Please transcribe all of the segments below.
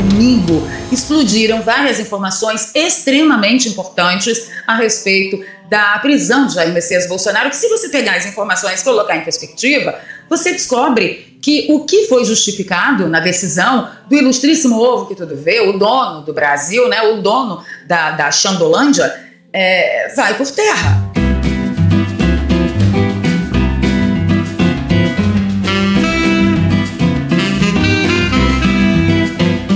Domingo, explodiram várias informações extremamente importantes a respeito da prisão de Jair Messias Bolsonaro, que se você pegar as informações e colocar em perspectiva, você descobre que o que foi justificado na decisão do ilustríssimo Ovo que tudo vê, o dono do Brasil, né, o dono da Xandolândia, vai por terra.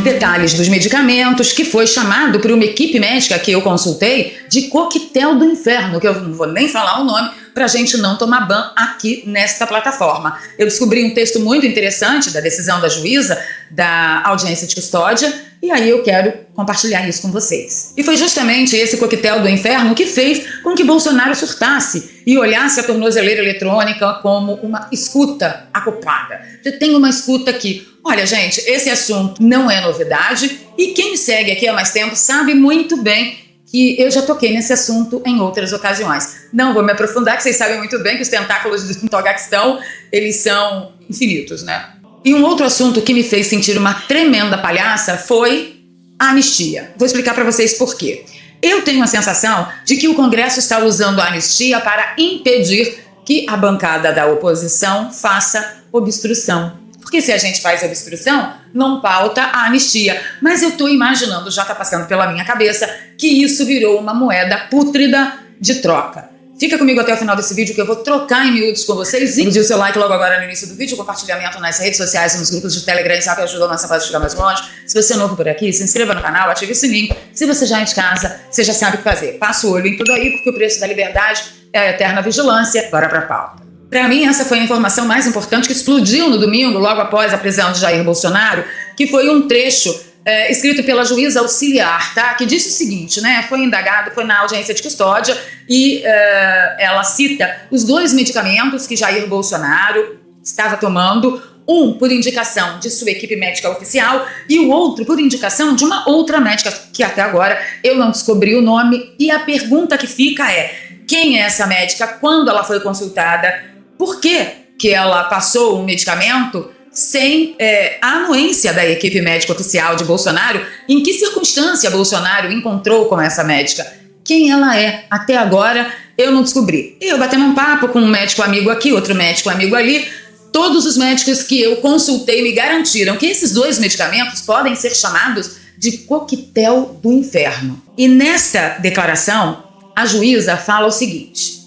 Detalhes dos medicamentos, que foi chamado por uma equipe médica que eu consultei de coquetel do inferno, que eu não vou nem falar o nome para a gente não tomar ban aqui nesta plataforma. Eu descobri um texto muito interessante da decisão da juíza da audiência de custódia e aí eu quero compartilhar isso com vocês. E foi justamente esse coquetel do inferno que fez com que Bolsonaro surtasse e olhasse a tornozeleira eletrônica como uma escuta acoplada. Você tem uma escuta aqui. Olha, gente, esse assunto não é novidade e quem me segue aqui há mais tempo sabe muito bem que eu já toquei nesse assunto em outras ocasiões. Não vou me aprofundar, que vocês sabem muito bem que os tentáculos do Togaquistão, eles são infinitos, né? E um outro assunto que me fez sentir uma tremenda palhaça foi a anistia. Vou explicar para vocês por quê. Eu tenho a sensação de que o Congresso está usando a anistia para impedir que a bancada da oposição faça obstrução. Porque se a gente faz obstrução, não pauta a anistia. Mas eu estou imaginando, já está passando pela minha cabeça, que isso virou uma moeda pútrida de troca. Fica comigo até o final desse vídeo que eu vou trocar em miúdos com vocês. Pedir o seu like logo agora no início do vídeo, compartilhamento nas redes sociais e nos grupos de Telegram, sabe? Ajuda a nossa voz a chegar mais longe. Se você é novo por aqui, se inscreva no canal, ative o sininho. Se você já é de casa, você já sabe o que fazer. Passa o olho em tudo aí, porque o preço da liberdade é a eterna vigilância. Bora pra pauta. Para mim, essa foi a informação mais importante que explodiu no domingo, logo após a prisão de Jair Bolsonaro, que foi um trecho escrito pela juíza auxiliar, tá? Que disse o seguinte, né? Foi indagado, foi na audiência de custódia e ela cita os 2 medicamentos que Jair Bolsonaro estava tomando, um por indicação de sua equipe médica oficial e o outro por indicação de uma outra médica que até agora eu não descobri o nome. E a pergunta que fica é: quem é essa médica? Quando ela foi consultada? Por que ela passou um medicamento sem a anuência da equipe médica oficial de Bolsonaro? Em que circunstância Bolsonaro encontrou com essa médica? Quem ela é? Até agora eu não descobri. Eu batendo um papo com um médico amigo aqui, outro médico amigo ali, todos os médicos que eu consultei me garantiram que esses 2 medicamentos podem ser chamados de coquetel do inferno. E nesta declaração, a juíza fala o seguinte: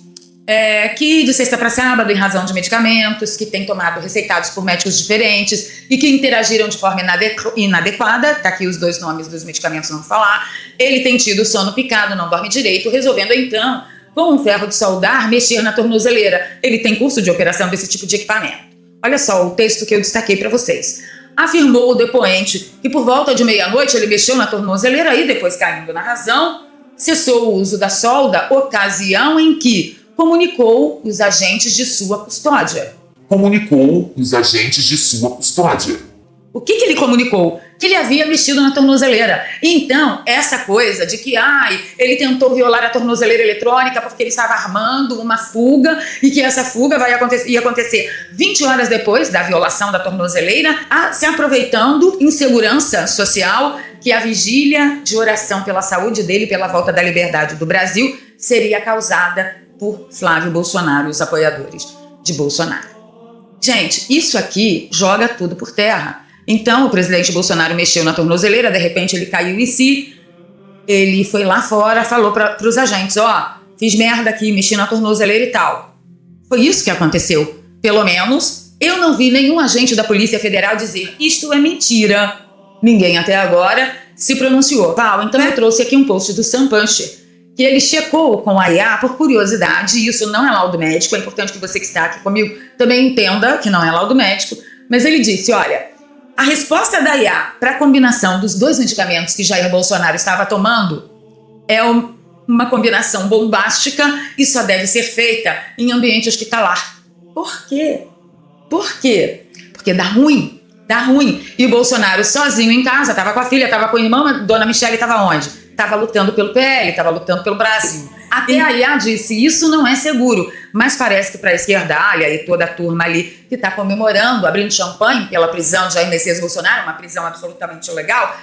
que de sexta para sábado, em razão de medicamentos que tem tomado receitados por médicos diferentes e que interagiram de forma inadequada, tá aqui os 2 nomes dos medicamentos, não vou falar, ele tem tido sono picado, não dorme direito, resolvendo então, com um ferro de soldar, mexer na tornozeleira. Ele tem curso de operação desse tipo de equipamento. Olha só o texto que eu destaquei para vocês. Afirmou o depoente que por volta de meia-noite ele mexeu na tornozeleira e depois, caindo na razão, cessou o uso da solda, ocasião em que comunicou os agentes de sua custódia. Comunicou os agentes de sua custódia. O que ele comunicou? Que ele havia mexido na tornozeleira. Então, essa coisa de que ele tentou violar a tornozeleira eletrônica porque ele estava armando uma fuga e que essa fuga ia acontecer 20 horas depois da violação da tornozeleira, se aproveitando em segurança social, que a vigília de oração pela saúde dele e pela volta da liberdade do Brasil seria causada por Flávio Bolsonaro e os apoiadores de Bolsonaro. Gente, isso aqui joga tudo por terra. Então, o presidente Bolsonaro mexeu na tornozeleira, de repente ele caiu em si, ele foi lá fora, falou para os agentes: fiz merda aqui, mexi na tornozeleira e tal. Foi isso que aconteceu. Pelo menos, eu não vi nenhum agente da Polícia Federal dizer: isto é mentira. Ninguém até agora se pronunciou. Então eu trouxe aqui um post do Sam Puncher, que ele checou com a IA por curiosidade. Isso não é laudo médico, é importante que você que está aqui comigo também entenda que não é laudo médico, mas ele disse: olha, a resposta da IA para a combinação dos 2 medicamentos que Jair Bolsonaro estava tomando é uma combinação bombástica e só deve ser feita em ambiente hospitalar. Por quê? Por quê? Porque dá ruim. Dá ruim. E o Bolsonaro sozinho em casa, estava com a filha, estava com a irmã, Dona Michele estava onde? Estava lutando pelo PL, estava lutando pelo Brasil. Até a IA disse, isso não é seguro. Mas parece que para a esquerdalha e toda a turma ali que está comemorando, abrindo champanhe pela prisão de Jair Messias Bolsonaro, uma prisão absolutamente ilegal,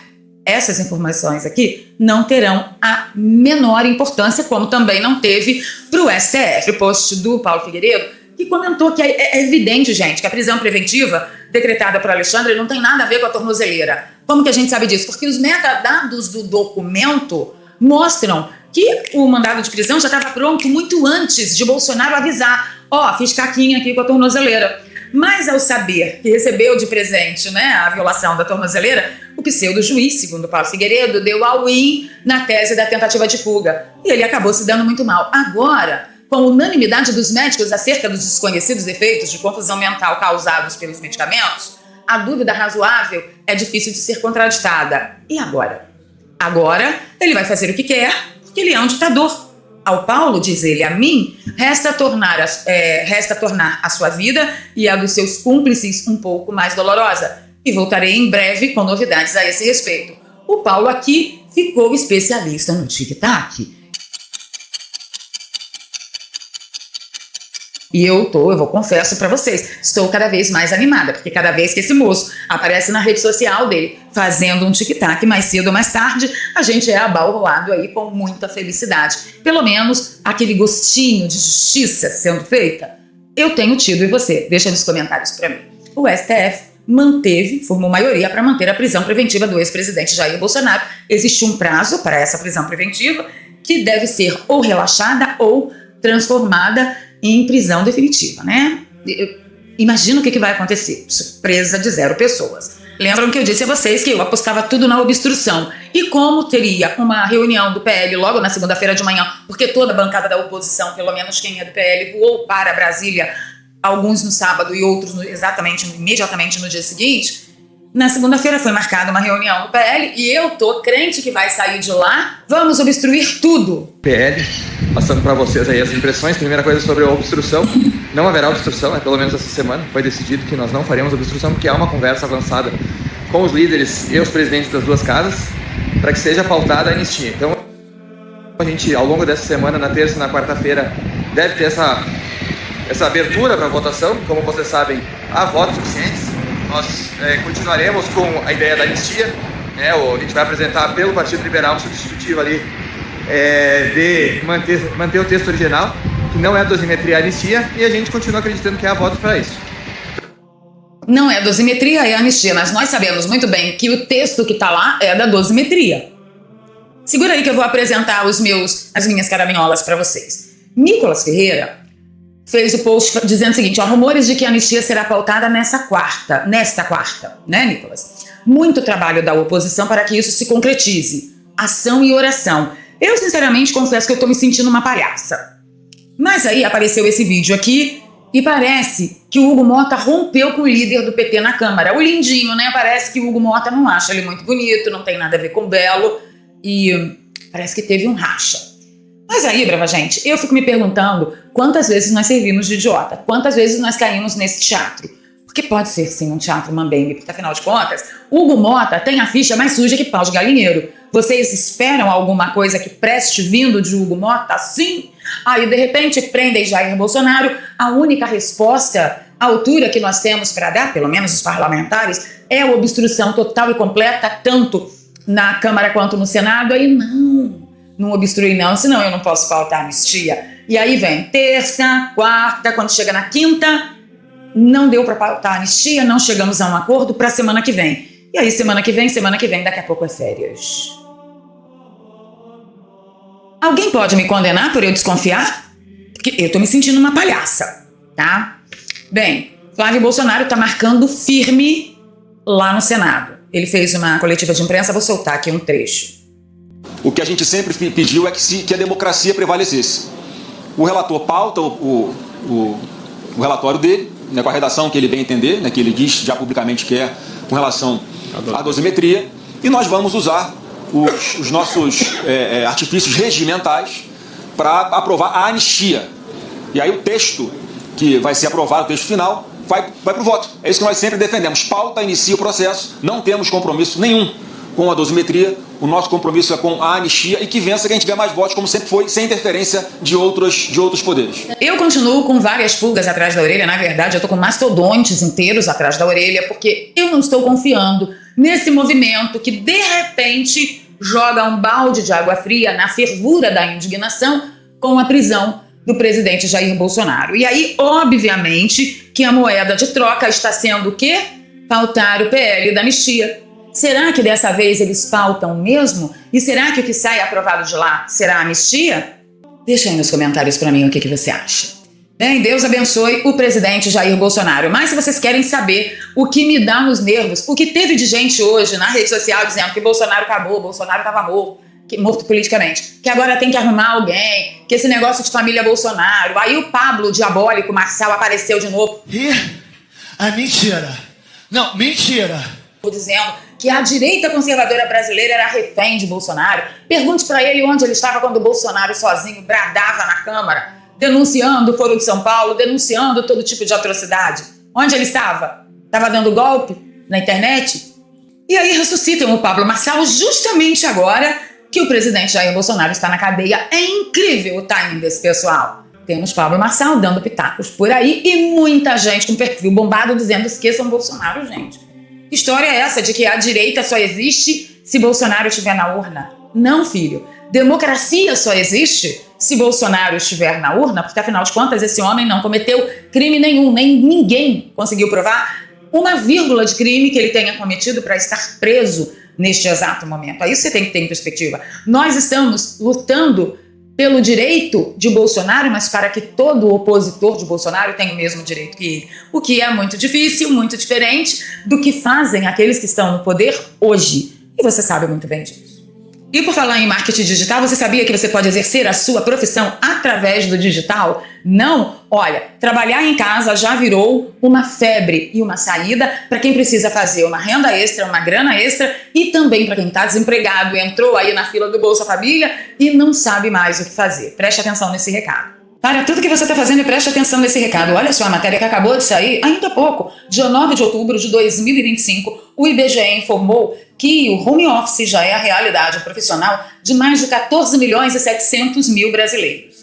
essas informações aqui não terão a menor importância, como também não teve para o STF. O post do Paulo Figueiredo, que comentou que é evidente, gente, que a prisão preventiva decretada por Alexandre não tem nada a ver com a tornozeleira. Como que a gente sabe disso? Porque os metadados do documento mostram que o mandado de prisão já estava pronto muito antes de Bolsonaro avisar. Fiz caquinha aqui com a tornozeleira. Mas ao saber que recebeu de presente, né, a violação da tornozeleira, o pseudo-juiz, segundo Paulo Figueiredo, deu all-in na tese da tentativa de fuga. E ele acabou se dando muito mal. Agora, com a unanimidade dos médicos acerca dos desconhecidos efeitos de confusão mental causados pelos medicamentos, a dúvida razoável é difícil de ser contraditada. E agora? Agora, ele vai fazer o que quer, porque ele é um ditador. Ao Paulo, diz ele, a mim, resta tornar a sua vida e a dos seus cúmplices um pouco mais dolorosa. E voltarei em breve com novidades a esse respeito. O Paulo aqui ficou especialista no tic-tac. E eu confesso pra vocês, estou cada vez mais animada, porque cada vez que esse moço aparece na rede social dele fazendo um tic-tac, mais cedo ou mais tarde, a gente é abalroado aí com muita felicidade. Pelo menos aquele gostinho de justiça sendo feita, eu tenho tido, e você? Deixa nos comentários pra mim. O STF formou maioria para manter a prisão preventiva do ex-presidente Jair Bolsonaro. Existe um prazo para essa prisão preventiva que deve ser ou relaxada ou transformada em prisão definitiva, né? Imagina o que vai acontecer. Presa de 0 pessoas. Lembram que eu disse a vocês que eu apostava tudo na obstrução. E como teria uma reunião do PL logo na segunda-feira de manhã, porque toda a bancada da oposição, pelo menos quem é do PL, voou para Brasília, alguns no sábado e outros imediatamente no dia seguinte, na segunda-feira foi marcada uma reunião do PL e eu tô crente que vai sair de lá, vamos obstruir tudo. PL, passando para vocês aí as impressões. Primeira coisa sobre a obstrução, não haverá obstrução, pelo menos essa semana foi decidido que nós não faremos obstrução, porque há uma conversa avançada com os líderes e os presidentes das duas casas para que seja pautada a anistia. Então a gente, ao longo dessa semana, na terça e na quarta-feira, deve ter essa abertura para votação. Como vocês sabem, há votos suficientes. Nós continuaremos com a ideia da anistia, né? A gente vai apresentar pelo Partido Liberal um substitutivo ali de manter o texto original, que não é dosimetria, anistia, e a gente continua acreditando que há votos para isso. Não é dosimetria, é anistia, mas nós sabemos muito bem que o texto que está lá é da dosimetria. Segura aí que eu vou apresentar as minhas caraminholas para vocês. Nicolas Ferreira fez o post dizendo o seguinte, rumores de que a anistia será pautada nesta quarta, né, Nicolas? Muito trabalho da oposição para que isso se concretize. Ação e oração. Eu, sinceramente, confesso que eu tô me sentindo uma palhaça. Mas aí apareceu esse vídeo aqui e parece que o Hugo Mota rompeu com o líder do PT na Câmara. O lindinho, né? Parece que o Hugo Mota não acha ele muito bonito, não tem nada a ver com belo e parece que teve um racha. Mas aí, brava gente, eu fico me perguntando quantas vezes nós servimos de idiota, quantas vezes nós caímos nesse teatro. Porque pode ser sim um teatro mambembe, porque afinal de contas, Hugo Mota tem a ficha mais suja que pau de galinheiro. Vocês esperam alguma coisa que preste vindo de Hugo Mota? Sim. Aí de repente prendem Jair Bolsonaro. A única resposta à altura que nós temos para dar, pelo menos os parlamentares, é a obstrução total e completa, tanto na Câmara quanto no Senado. Aí não obstrui não, senão eu não posso pautar a anistia. E aí vem terça, quarta, quando chega na quinta, não deu para pautar a anistia, não chegamos a um acordo para a semana que vem. E aí semana que vem, daqui a pouco é férias. Alguém pode me condenar por eu desconfiar? Porque eu tô me sentindo uma palhaça, tá? Bem, Flávio Bolsonaro tá marcando firme lá no Senado. Ele fez uma coletiva de imprensa, vou soltar aqui um trecho. O que a gente sempre pediu é que a democracia prevalecesse. O relator pauta o relatório dele, né, com a redação que ele bem entender, né, que ele diz já publicamente que é com relação à dosimetria, e nós vamos usar os nossos artifícios regimentais para aprovar a anistia. E aí o texto que vai ser aprovado, o texto final, vai para o voto. É isso que nós sempre defendemos. Pauta, inicia o processo, não temos compromisso nenhum com a dosimetria, o nosso compromisso é com a anistia e que vença quem tiver mais votos, como sempre foi, sem interferência de outros poderes. Eu continuo com várias pulgas atrás da orelha, na verdade eu tô com mastodontes inteiros atrás da orelha, porque eu não estou confiando nesse movimento que de repente joga um balde de água fria na fervura da indignação com a prisão do presidente Jair Bolsonaro. E aí, obviamente, que a moeda de troca está sendo o quê? Pautar o PL da anistia. Será que dessa vez eles pautam mesmo? E será que o que sai aprovado de lá será a anistia? Deixa aí nos comentários para mim o que você acha. Bem, Deus abençoe o presidente Jair Bolsonaro. Mas se vocês querem saber o que me dá nos nervos, o que teve de gente hoje na rede social dizendo que Bolsonaro acabou, Bolsonaro estava morto politicamente, que agora tem que arrumar alguém, que esse negócio de família Bolsonaro. Aí o Pablo diabólico Marçal apareceu de novo. Mentira. Não, mentira. Dizendo que a direita conservadora brasileira era refém de Bolsonaro. Pergunte para ele onde ele estava quando o Bolsonaro sozinho bradava na Câmara, denunciando o Foro de São Paulo, denunciando todo tipo de atrocidade. Onde ele estava? Estava dando golpe na internet? E aí ressuscitam o Pablo Marçal justamente agora que o presidente Jair Bolsonaro está na cadeia. É incrível o timing desse pessoal. Temos Pablo Marçal dando pitacos por aí e muita gente com perfil bombado dizendo esqueçam Bolsonaro, gente. Que história é essa de que a direita só existe se Bolsonaro estiver na urna? Não, filho. Democracia só existe se Bolsonaro estiver na urna, porque afinal de contas esse homem não cometeu crime nenhum, nem ninguém conseguiu provar uma vírgula de crime que ele tenha cometido para estar preso neste exato momento. Aí você tem que ter em perspectiva. Nós estamos lutando pelo direito de Bolsonaro, mas para que todo opositor de Bolsonaro tenha o mesmo direito que ele. O que é muito difícil, muito diferente do que fazem aqueles que estão no poder hoje. E você sabe muito bem disso. E por falar em marketing digital, você sabia que você pode exercer a sua profissão através do digital? Não? Olha, trabalhar em casa já virou uma febre e uma saída para quem precisa fazer uma renda extra, uma grana extra e também para quem está desempregado, entrou aí na fila do Bolsa Família e não sabe mais o que fazer. Preste atenção nesse recado. Para tudo que você está fazendo e preste atenção nesse recado. Olha só a matéria que acabou de sair, ainda há pouco, dia 9 de outubro de 2025, o IBGE informou que o home office já é a realidade profissional de mais de 14 milhões e 700 mil brasileiros.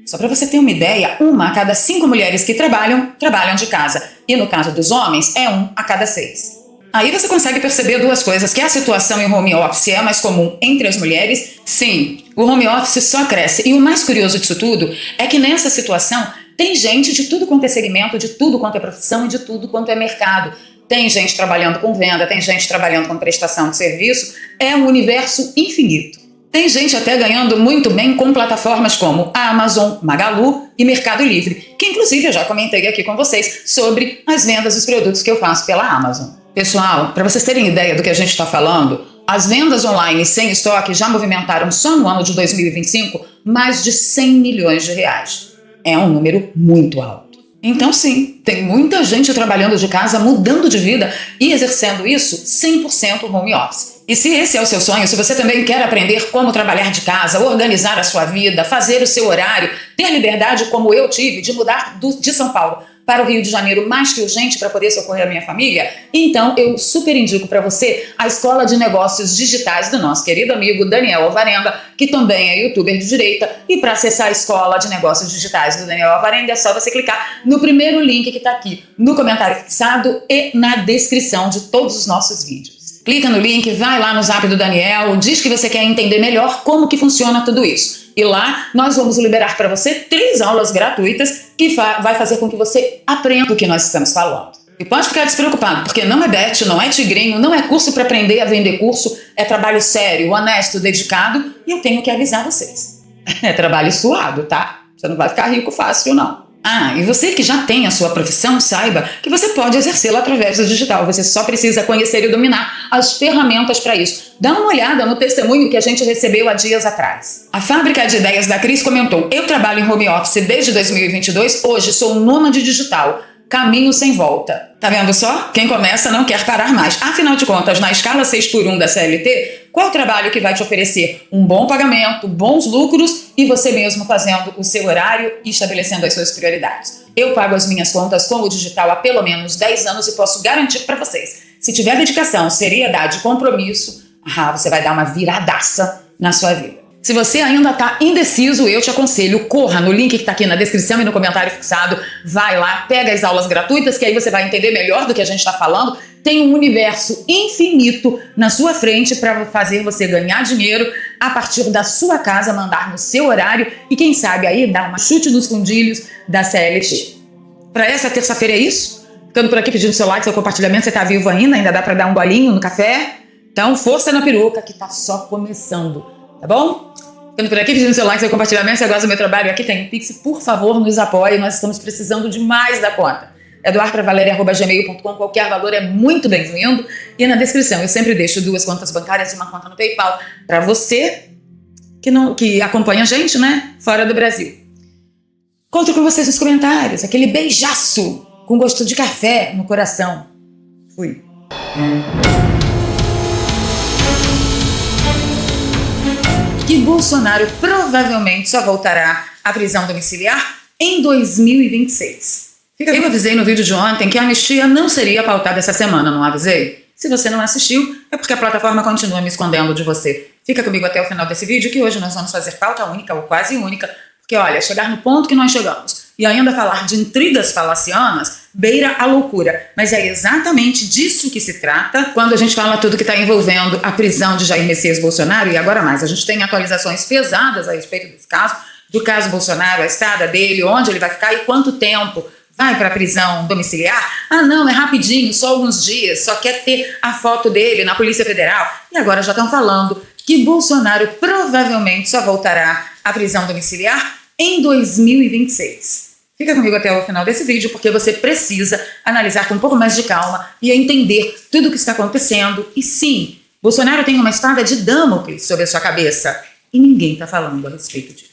Só para você ter uma ideia, 1 a cada 5 mulheres que trabalham de casa. E no caso dos homens, é 1 a cada 6. Aí você consegue perceber duas coisas, que a situação em home office é mais comum entre as mulheres. Sim, o home office só cresce. E o mais curioso disso tudo é que nessa situação tem gente de tudo quanto é segmento, de tudo quanto é profissão e de tudo quanto é mercado. Tem gente trabalhando com venda, tem gente trabalhando com prestação de serviço. É um universo infinito. Tem gente até ganhando muito bem com plataformas como a Amazon, Magalu e Mercado Livre, que inclusive eu já comentei aqui com vocês sobre as vendas dos produtos que eu faço pela Amazon. Pessoal, para vocês terem ideia do que a gente está falando, as vendas online sem estoque já movimentaram só no ano de 2025 mais de 100 milhões de reais. É um número muito alto. Então sim, tem muita gente trabalhando de casa, mudando de vida e exercendo isso 100% home office. E se esse é o seu sonho, se você também quer aprender como trabalhar de casa, organizar a sua vida, fazer o seu horário, ter liberdade como eu tive de mudar de São Paulo para o Rio de Janeiro mais que urgente para poder socorrer a minha família, então eu super indico para você a Escola de Negócios Digitais do nosso querido amigo Daniel Alvarenga, que também é youtuber de direita, e para acessar a Escola de Negócios Digitais do Daniel Alvarenga é só você clicar no primeiro link que está aqui no comentário fixado e na descrição de todos os nossos vídeos. Clica no link, vai lá no zap do Daniel, diz que você quer entender melhor como que funciona tudo isso. E lá nós vamos liberar para você 3 aulas gratuitas que vai fazer com que você aprenda o que nós estamos falando. E pode ficar despreocupado, porque não é bet, não é tigrinho, não é curso para aprender a vender curso, é trabalho sério, honesto, dedicado, e eu tenho que avisar vocês. É trabalho suado, tá? Você não vai ficar rico fácil, não. Ah, e você que já tem a sua profissão, saiba que você pode exercê-la através do digital. Você só precisa conhecer e dominar as ferramentas para isso. Dá uma olhada no testemunho que a gente recebeu há dias atrás. A Fábrica de Ideias da Cris comentou: eu trabalho em home office desde 2022, hoje sou nômade digital. Caminho sem volta. Tá vendo só? Quem começa não quer parar mais. Afinal de contas, na escala 6x1 da CLT, qual é o trabalho que vai te oferecer um bom pagamento, bons lucros e você mesmo fazendo o seu horário e estabelecendo as suas prioridades? Eu pago as minhas contas com o digital há pelo menos 10 anos e posso garantir para vocês, se tiver dedicação, seriedade e compromisso, você vai dar uma viradaça na sua vida. Se você ainda está indeciso, eu te aconselho, corra no link que está aqui na descrição e no comentário fixado, vai lá, pega as aulas gratuitas, que aí você vai entender melhor do que a gente está falando. Tem um universo infinito na sua frente para fazer você ganhar dinheiro a partir da sua casa, mandar no seu horário e quem sabe aí dar uma chute nos fundilhos da CLT. Para essa terça-feira é isso. Ficando por aqui pedindo seu like, seu compartilhamento, você está vivo ainda dá para dar um golinho no café. Então, força na peruca que tá só começando, tá bom? Ficando por aqui pedindo seu like, seu compartilhamento, você gosta do meu trabalho, aqui tem um Pix, por favor, nos apoie, nós estamos precisando demais da conta. eduarpravaleria@gmail.com, qualquer valor é muito bem-vindo. E na descrição eu sempre deixo 2 contas bancárias e uma conta no PayPal para você que acompanha a gente, né, fora do Brasil. Conto com vocês nos comentários, aquele beijaço com gosto de café no coração. Fui. Que Bolsonaro provavelmente só voltará à prisão domiciliar em 2026. Eu avisei no vídeo de ontem que a anistia não seria pautada essa semana, não avisei? Se você não assistiu, é porque a plataforma continua me escondendo de você. Fica comigo até o final desse vídeo, que hoje nós vamos fazer pauta única ou quase única, porque olha, chegar no ponto que nós chegamos e ainda falar de intrigas falacianas beira a loucura. Mas é exatamente disso que se trata quando a gente fala tudo que está envolvendo a prisão de Jair Messias Bolsonaro. E agora mais, a gente tem atualizações pesadas a respeito desse caso, do caso Bolsonaro, a estrada dele, onde ele vai ficar e quanto tempo vai para a prisão domiciliar. Ah não, é rapidinho, só alguns dias, só quer ter a foto dele na Polícia Federal. E agora já estão falando que Bolsonaro provavelmente só voltará à prisão domiciliar em 2026. Fica comigo até o final desse vídeo, porque você precisa analisar com um pouco mais de calma e entender tudo o que está acontecendo. E sim, Bolsonaro tem uma espada de Damocles sobre a sua cabeça e ninguém está falando a respeito disso.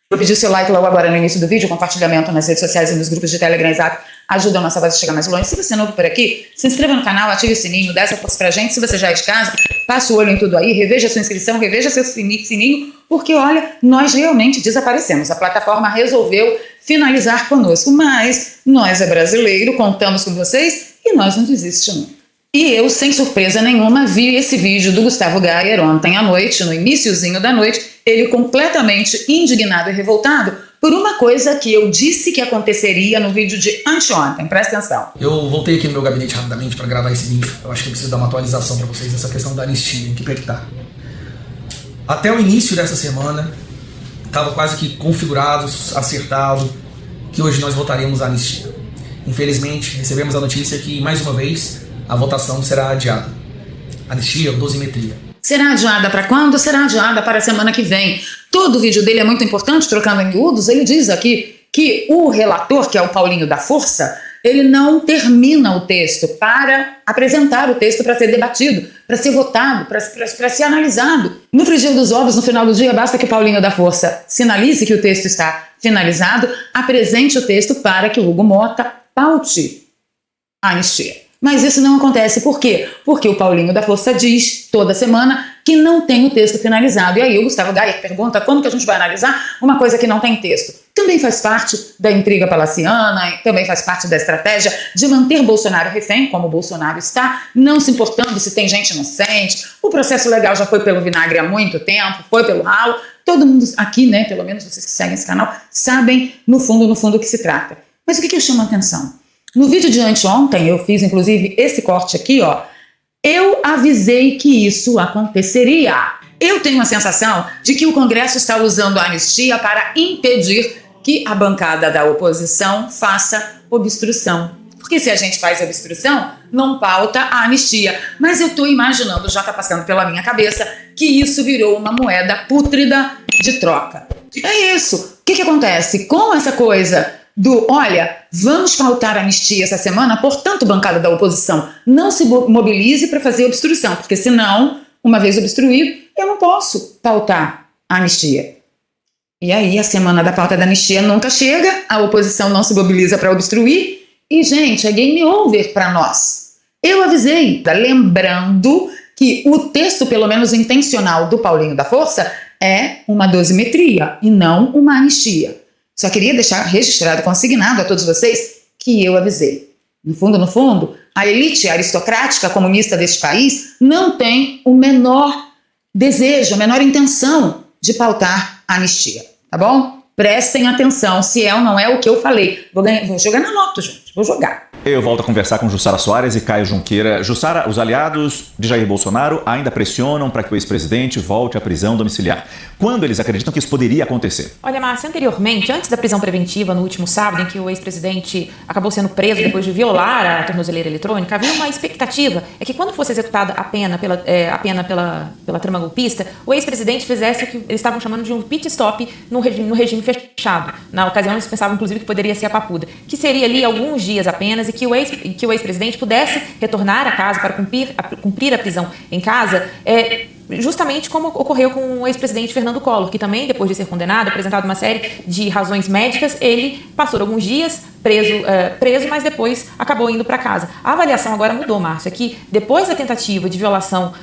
Vou pedir seu like logo agora no início do vídeo, compartilhamento nas redes sociais e nos grupos de Telegram e Zap, ajuda a nossa voz a chegar mais longe. Se você é novo por aqui, se inscreva no canal, ative o sininho, dá essa força pra gente. Se você já é de casa, passa o olho em tudo aí, reveja sua inscrição, reveja seu sininho, porque olha, nós realmente desaparecemos. A plataforma resolveu finalizar conosco, mas nós é brasileiro, contamos com vocês e nós não desistimos. E eu, sem surpresa nenhuma, vi esse vídeo do Gustavo Gayer ontem à noite, no iniciozinho da noite, ele completamente indignado e revoltado por uma coisa que eu disse que aconteceria no vídeo de anteontem. Presta atenção. Eu voltei aqui no meu gabinete rapidamente para gravar esse vídeo. Eu acho que eu preciso dar uma atualização para vocês dessa questão da anistia, em que pé que tá. Até o início dessa semana, estava quase que configurado, acertado, que hoje nós votaríamos a anistia. Infelizmente, recebemos a notícia que, mais uma vez, a votação será adiada. Anistia ou dosimetria. Será adiada para quando? Será adiada para a semana que vem. Todo o vídeo dele é muito importante, trocando em miúdos. Ele diz aqui que o relator, que é o Paulinho da Força, ele não termina o texto para apresentar o texto para ser debatido, para ser votado, para ser analisado. No frigir dos ovos, no final do dia, basta que o Paulinho da Força sinalize que o texto está finalizado, apresente o texto para que o Hugo Mota paute a anistia. Mas isso não acontece. Por quê? Porque o Paulinho da Força diz toda semana que não tem o texto finalizado. E aí o Gustavo Gayer pergunta como que a gente vai analisar uma coisa que não tem texto. Também faz parte da intriga palaciana, também faz parte da estratégia de manter Bolsonaro refém, como o Bolsonaro está, não se importando se tem gente inocente. O processo legal já foi pelo vinagre há muito tempo, foi pelo ralo. Todo mundo aqui, né, pelo menos vocês que seguem esse canal, sabem no fundo o que se trata. Mas o que eu chamo a atenção? No vídeo de anteontem, eu fiz inclusive esse corte aqui, ó. Eu avisei que isso aconteceria. Eu tenho a sensação de que o Congresso está usando a anistia para impedir que a bancada da oposição faça obstrução. Porque se a gente faz obstrução, não pauta a anistia. Mas eu estou imaginando, já está passando pela minha cabeça, que isso virou uma moeda pútrida de troca. É isso. O que acontece com essa coisa olha, vamos pautar a anistia essa semana, portanto, bancada da oposição, não se mobilize para fazer obstrução, porque senão, uma vez obstruído, eu não posso pautar a anistia. E aí, a semana da pauta da anistia nunca chega, a oposição não se mobiliza para obstruir, e, gente, é game over para nós. Eu avisei, lembrando que o texto, pelo menos intencional, do Paulinho da Força é uma dosimetria e não uma anistia. Só queria deixar registrado, consignado a todos vocês, que eu avisei. no fundo, a elite aristocrática comunista deste país não tem o menor desejo, a menor intenção de pautar a anistia, tá bom? Prestem atenção se é ou não é o que eu falei. Vou jogar na loto, gente, vou jogar. Eu volto a conversar com Jussara Soares e Caio Junqueira. Jussara, os aliados de Jair Bolsonaro ainda pressionam para que o ex-presidente volte à prisão domiciliar. Quando eles acreditam que isso poderia acontecer? Olha, Márcia, anteriormente, antes da prisão preventiva, no último sábado, em que o ex-presidente acabou sendo preso depois de violar a tornozeleira eletrônica, havia uma expectativa, é que quando fosse executada a pena pela trama golpista, o ex-presidente fizesse o que eles estavam chamando de um pit stop no regime fechado. Na ocasião, eles pensavam, inclusive, que poderia ser a papuda, que seria ali alguns dias apenas, e que o ex-presidente pudesse retornar a casa para cumprir a prisão em casa, justamente como ocorreu com o ex-presidente Fernando Collor, que também, depois de ser condenado, apresentado uma série de razões médicas, ele passou alguns dias preso, mas depois acabou indo para casa. A avaliação agora mudou, Márcio, é que depois da tentativa de violação,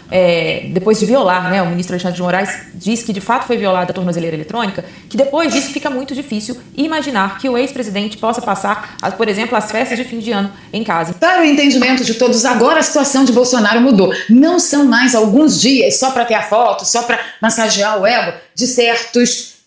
depois de violar, né, o ministro Alexandre de Moraes disse que de fato foi violada a tornozeleira eletrônica, que depois disso fica muito difícil imaginar que o ex-presidente possa passar, por exemplo, as festas de fim de ano em casa. Para o entendimento de todos, agora a situação de Bolsonaro mudou. Não são mais alguns dias só para ter a foto, só para massagear o ego de certos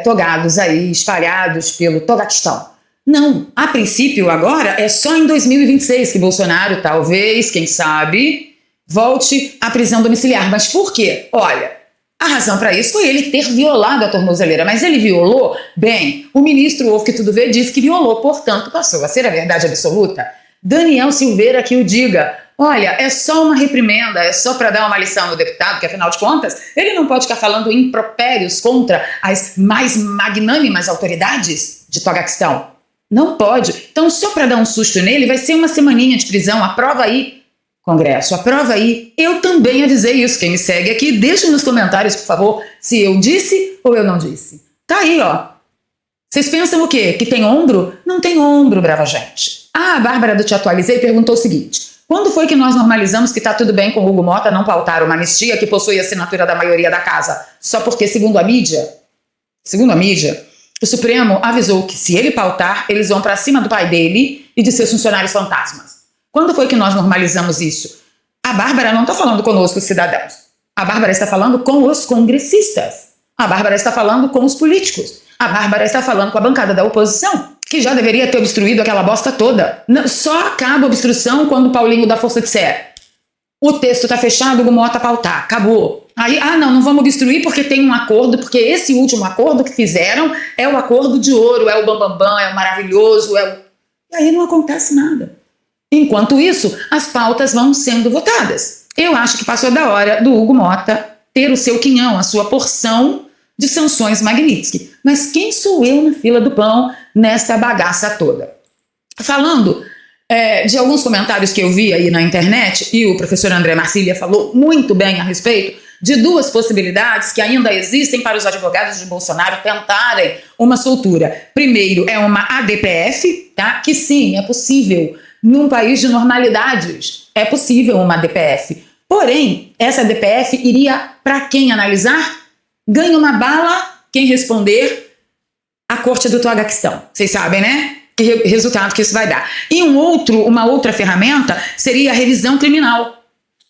togados aí espalhados pelo Togaquistão. Não, a princípio agora é só em 2026 que Bolsonaro talvez, quem sabe, volte à prisão domiciliar. Mas por quê? Olha, a razão para isso foi ele ter violado a tornozeleira, mas ele violou? Bem, o ministro Ovo que tudo vê disse que violou, portanto passou a ser a verdade absoluta. Daniel Silveira que o diga. Olha, é só uma reprimenda, é só para dar uma lição no deputado, que afinal de contas, ele não pode ficar falando impropérios contra as mais magnânimas autoridades de Togaquistão. Não pode. Então, só para dar um susto nele, vai ser uma semaninha de prisão. Aprova aí, Congresso, aprova aí. Eu também avisei isso. Quem me segue aqui, deixa nos comentários, por favor, se eu disse ou eu não disse. Tá aí, ó. Vocês pensam o quê? Que tem ombro? Não tem ombro, brava gente. A Bárbara do Te Atualizei perguntou o seguinte: quando foi que nós normalizamos que tá tudo bem com o Hugo Mota não pautar uma anistia que possui a assinatura da maioria da casa? Só porque, segundo a mídia, o Supremo avisou que se ele pautar, eles vão para cima do pai dele e de seus funcionários fantasmas. Quando foi que nós normalizamos isso? A Bárbara não está falando conosco, cidadãos. A Bárbara está falando com os congressistas. A Bárbara está falando com os políticos. A Bárbara está falando com a bancada da oposição, que já deveria ter obstruído aquela bosta toda. Só acaba a obstrução quando o Paulinho da Força disser: o texto está fechado, o Mota pautar, acabou. Aí, não vamos obstruir porque tem um acordo, porque esse último acordo que fizeram é o acordo de ouro, é o bambambam, é o maravilhoso, E aí não acontece nada. Enquanto isso, as pautas vão sendo votadas. Eu acho que passou da hora do Hugo Mota ter o seu quinhão, a sua porção de sanções Magnitsky. Mas quem sou eu na fila do pão nessa bagaça toda? Falando de alguns comentários que eu vi aí na internet, e o professor André Marcília falou muito bem a respeito de duas possibilidades que ainda existem para os advogados de Bolsonaro tentarem uma soltura. Primeiro, é uma ADPF, tá? Que sim, é possível. Num país de normalidades, é possível uma ADPF. Porém, essa ADPF iria para quem analisar? Ganha uma bala quem responder a corte do Togaquistão. Vocês sabem, né? Que resultado que isso vai dar. E uma outra ferramenta seria a revisão criminal.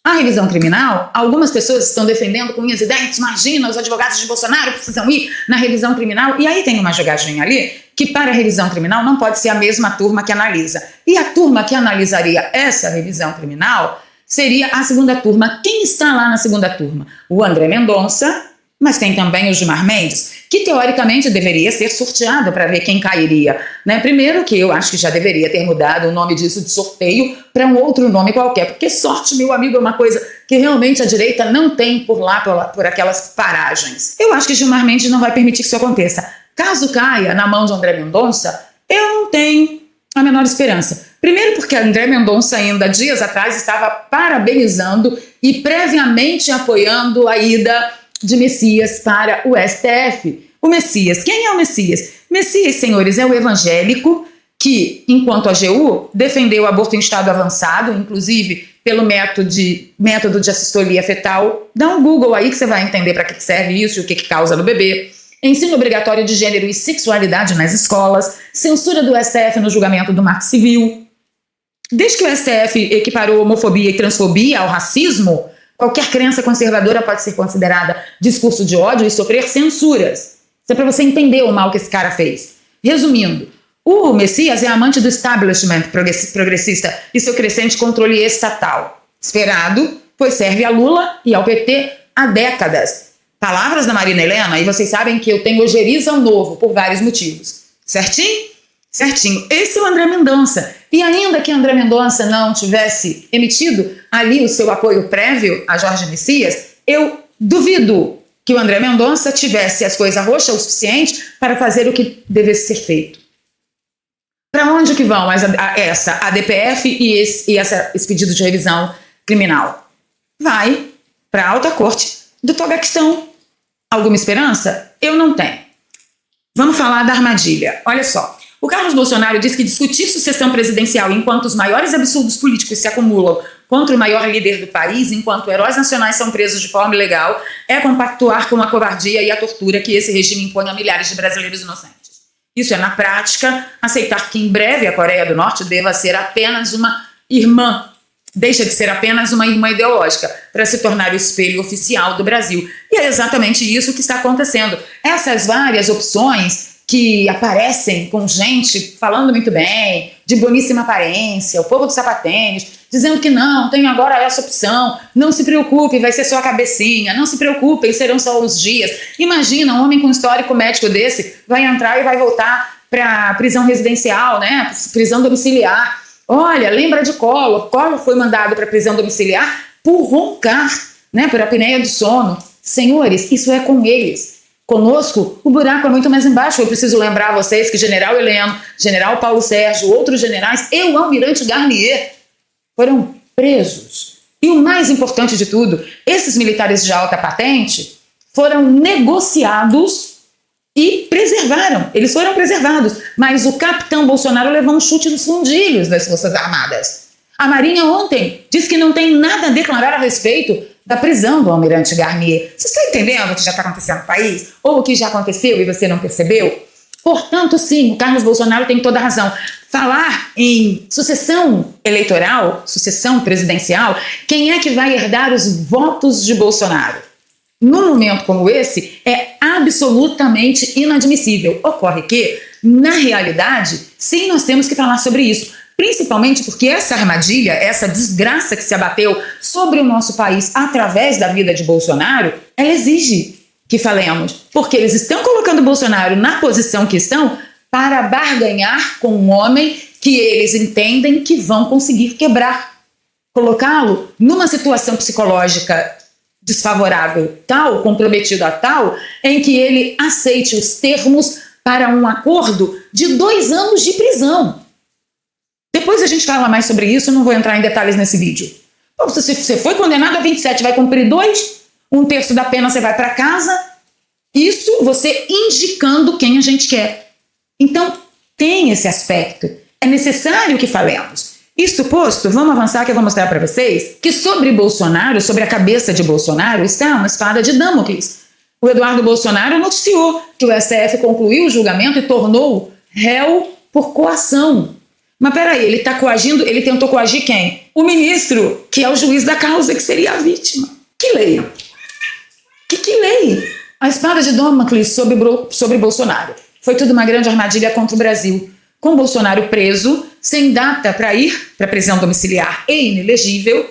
A revisão criminal, algumas pessoas estão defendendo com unhas e dentes, imagina, os advogados de Bolsonaro precisam ir na revisão criminal, e aí tem uma jogadinha ali, que para a revisão criminal não pode ser a mesma turma que analisa. E a turma que analisaria essa revisão criminal seria a segunda turma. Quem está lá na segunda turma? O André Mendonça, mas tem também o Gilmar Mendes, que teoricamente deveria ser sorteado para ver quem cairia, né? Primeiro que eu acho que já deveria ter mudado o nome disso de sorteio para um outro nome qualquer, porque sorte, meu amigo, é uma coisa que realmente a direita não tem por lá, por aquelas paragens. Eu acho que Gilmar Mendes não vai permitir que isso aconteça. Caso caia na mão de André Mendonça, eu não tenho a menor esperança. Primeiro porque André Mendonça ainda dias atrás estava parabenizando e previamente apoiando a ida de Messias para o STF. O Messias, quem é o Messias? Messias, senhores, é o evangélico que, enquanto AGU, defendeu o aborto em estado avançado, inclusive pelo método de assistolia fetal. Dá um Google aí que você vai entender para que serve isso e o que causa no bebê. Ensino obrigatório de gênero e sexualidade nas escolas, censura do STF no julgamento do Marco Civil, Desde que o STF equiparou homofobia e transfobia ao racismo, qualquer crença conservadora pode ser considerada discurso de ódio e sofrer censuras. Isso é para você entender o mal que esse cara fez. Resumindo, o Messias é amante do establishment progressista e seu crescente controle estatal. Esperado, pois serve a Lula e ao PT há décadas. Palavras da Marina Helena, e vocês sabem que eu tenho ojeriza ao novo por vários motivos. Certinho? Certinho. Esse é o André Mendonça. E ainda que André Mendonça não tivesse emitido ali o seu apoio prévio a Jorge Messias, eu duvido que o André Mendonça tivesse as coisas roxas o suficiente para fazer o que devesse ser feito. Para onde que vão a DPF e esse pedido de revisão criminal? Vai para a alta corte do Togaquistão. Alguma esperança? Eu não tenho. Vamos falar da armadilha. Olha só. O Carlos Bolsonaro diz que discutir sucessão presidencial enquanto os maiores absurdos políticos se acumulam contra o maior líder do país, enquanto heróis nacionais são presos de forma ilegal, é compactuar com a covardia e a tortura que esse regime impõe a milhares de brasileiros inocentes. Isso é, na prática, aceitar que em breve a Coreia do Norte deva ser apenas uma irmã, deixa de ser apenas uma irmã ideológica, para se tornar o espelho oficial do Brasil. E é exatamente isso que está acontecendo. Essas várias opções que aparecem com gente falando muito bem, de boníssima aparência, o povo do sapatênis, dizendo que não, tem agora essa opção, não se preocupe, vai ser só a cabecinha, não se preocupem, serão só os dias. Imagina, um homem com histórico médico desse vai entrar e vai voltar para prisão residencial, né? Prisão domiciliar. Olha, lembra de Collor? Collor foi mandado para prisão domiciliar por roncar, né? Por apneia do sono. Senhores, isso é com eles. Conosco, o buraco é muito mais embaixo. Eu preciso lembrar a vocês que General Heleno, General Paulo Sérgio, outros generais e o Almirante Garnier foram presos. E o mais importante de tudo, esses militares de alta patente foram negociados e preservaram. Eles foram preservados. Mas o capitão Bolsonaro levou um chute nos fundilhos das Forças Armadas. A Marinha ontem disse que não tem nada a declarar a respeito da prisão do Almirante Garnier. Você está entendendo o que já está acontecendo no país? Ou o que já aconteceu e você não percebeu? Portanto, sim, o Carlos Bolsonaro tem toda a razão. Falar em sucessão eleitoral, sucessão presidencial, quem é que vai herdar os votos de Bolsonaro? Num momento como esse, é absolutamente inadmissível. Ocorre que, na realidade, sim, nós temos que falar sobre isso. Principalmente porque essa armadilha, essa desgraça que se abateu sobre o nosso país através da vida de Bolsonaro, ela exige que falemos. Porque eles estão colocando Bolsonaro na posição que estão para barganhar com um homem que eles entendem que vão conseguir quebrar. Colocá-lo numa situação psicológica desfavorável tal, comprometido a tal, em que ele aceite os termos para um acordo de 2 anos de prisão. Depois a gente fala mais sobre isso, não vou entrar em detalhes nesse vídeo. Pô, se você foi condenado a 27, vai cumprir 2, 1/3 da pena você vai para casa. Isso você indicando quem a gente quer. Então, tem esse aspecto. É necessário que falemos. Isto posto, vamos avançar que eu vou mostrar para vocês que sobre Bolsonaro, sobre a cabeça de Bolsonaro, está uma espada de Damocles. O Eduardo Bolsonaro noticiou que o STF concluiu o julgamento e tornou réu por coação. Mas peraí, ele está coagindo, ele tentou coagir quem? O ministro, que é o juiz da causa, que seria a vítima. Que lei? Que lei? A espada de Damocles sobre Bolsonaro. Foi tudo uma grande armadilha contra o Brasil. Com Bolsonaro preso, sem data para ir para prisão domiciliar e inelegível,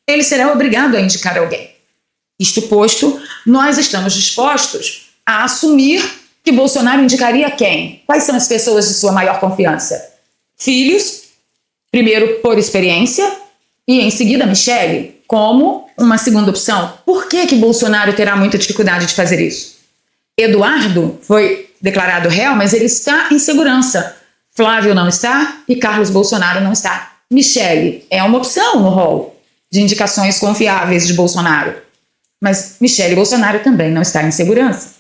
ele será obrigado a indicar alguém. Isto posto, nós estamos dispostos a assumir que Bolsonaro indicaria quem? Quais são as pessoas de sua maior confiança? Filhos, primeiro por experiência, e em seguida Michele, como uma segunda opção. Por que Bolsonaro terá muita dificuldade de fazer isso? Eduardo foi declarado réu, mas ele está em segurança. Flávio não está e Carlos Bolsonaro não está. Michele é uma opção no rol de indicações confiáveis de Bolsonaro. Mas Michele Bolsonaro também não está em segurança.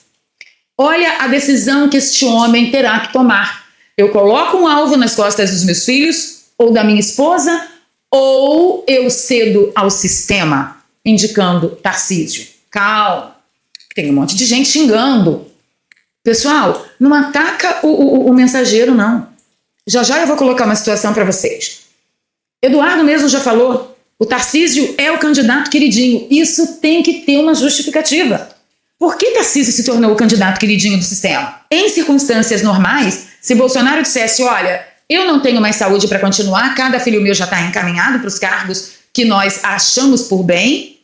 Olha a decisão que este homem terá que tomar. Eu coloco um alvo nas costas dos meus filhos ou da minha esposa, ou eu cedo ao sistema, indicando Tarcísio. Calma, tem um monte de gente xingando. Pessoal, não ataca o mensageiro, não. Já eu vou colocar uma situação para vocês. Eduardo mesmo já falou, o Tarcísio é o candidato queridinho. Isso tem que ter uma justificativa. Por que Tarcísio se tornou o candidato queridinho do sistema? Em circunstâncias normais, se Bolsonaro dissesse, olha, eu não tenho mais saúde para continuar, cada filho meu já está encaminhado para os cargos que nós achamos por bem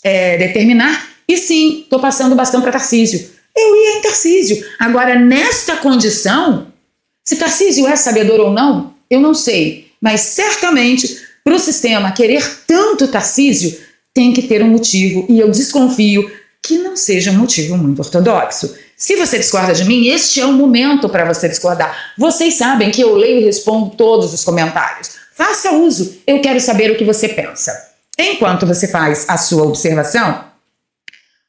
determinar, e sim, estou passando o bastão para Tarcísio. Eu ia em Tarcísio. Agora, nesta condição, se Tarcísio é sabedor ou não, eu não sei, mas certamente para o sistema querer tanto Tarcísio, tem que ter um motivo, e eu desconfio que não seja um motivo muito ortodoxo. Se você discorda de mim, este é o momento para você discordar. Vocês sabem que eu leio e respondo todos os comentários. Faça uso, eu quero saber o que você pensa. Enquanto você faz a sua observação,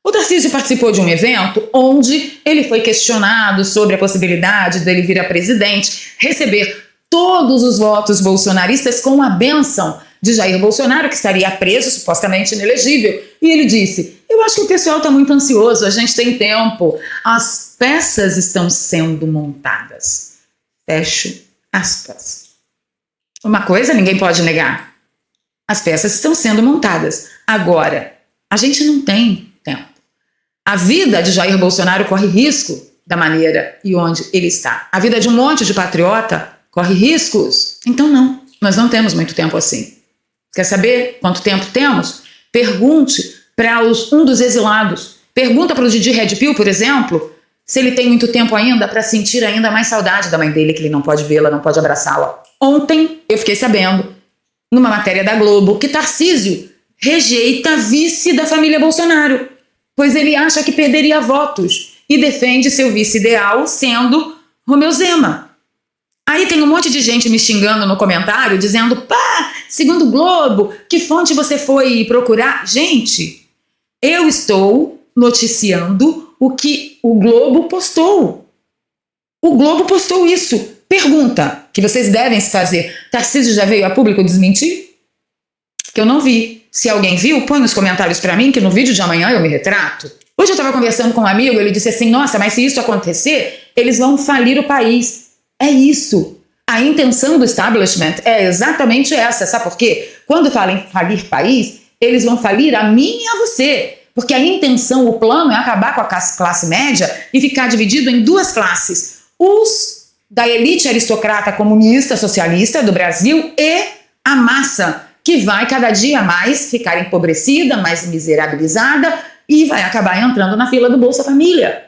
o Tarcísio participou de um evento onde ele foi questionado sobre a possibilidade dele vir a presidente, receber todos os votos bolsonaristas com a bênção de Jair Bolsonaro, que estaria preso, supostamente inelegível. E ele disse, eu acho que o pessoal está muito ansioso, a gente tem tempo. As peças estão sendo montadas. Fecho aspas. Uma coisa ninguém pode negar. As peças estão sendo montadas. Agora, a gente não tem tempo. A vida de Jair Bolsonaro corre risco da maneira e onde ele está. A vida de um monte de patriota corre riscos. Então não, nós não temos muito tempo assim. Quer saber quanto tempo temos? Pergunte para um dos exilados. Pergunta para o Didi Red Pill, por exemplo, se ele tem muito tempo ainda para sentir ainda mais saudade da mãe dele, que ele não pode vê-la, não pode abraçá-la. Ontem eu fiquei sabendo, numa matéria da Globo, que Tarcísio rejeita vice da família Bolsonaro, pois ele acha que perderia votos e defende seu vice ideal sendo Romeu Zema. Aí tem um monte de gente me xingando no comentário, dizendo, pá, segundo o Globo, que fonte você foi procurar? Gente, eu estou noticiando o que o Globo postou. O Globo postou isso. Pergunta que vocês devem se fazer. Tarcísio já veio a público desmentir? Que eu não vi. Se alguém viu, põe nos comentários para mim, que no vídeo de amanhã eu me retrato. Hoje eu estava conversando com um amigo, ele disse assim, nossa, mas se isso acontecer, eles vão falir o país. É isso. A intenção do establishment é exatamente essa. Sabe por quê? Quando falam em falir país, eles vão falir a mim e a você. Porque a intenção, o plano é acabar com a classe média e ficar dividido em duas classes. Os da elite aristocrata comunista socialista do Brasil e a massa, que vai cada dia mais ficar empobrecida, mais miserabilizada e vai acabar entrando na fila do Bolsa Família.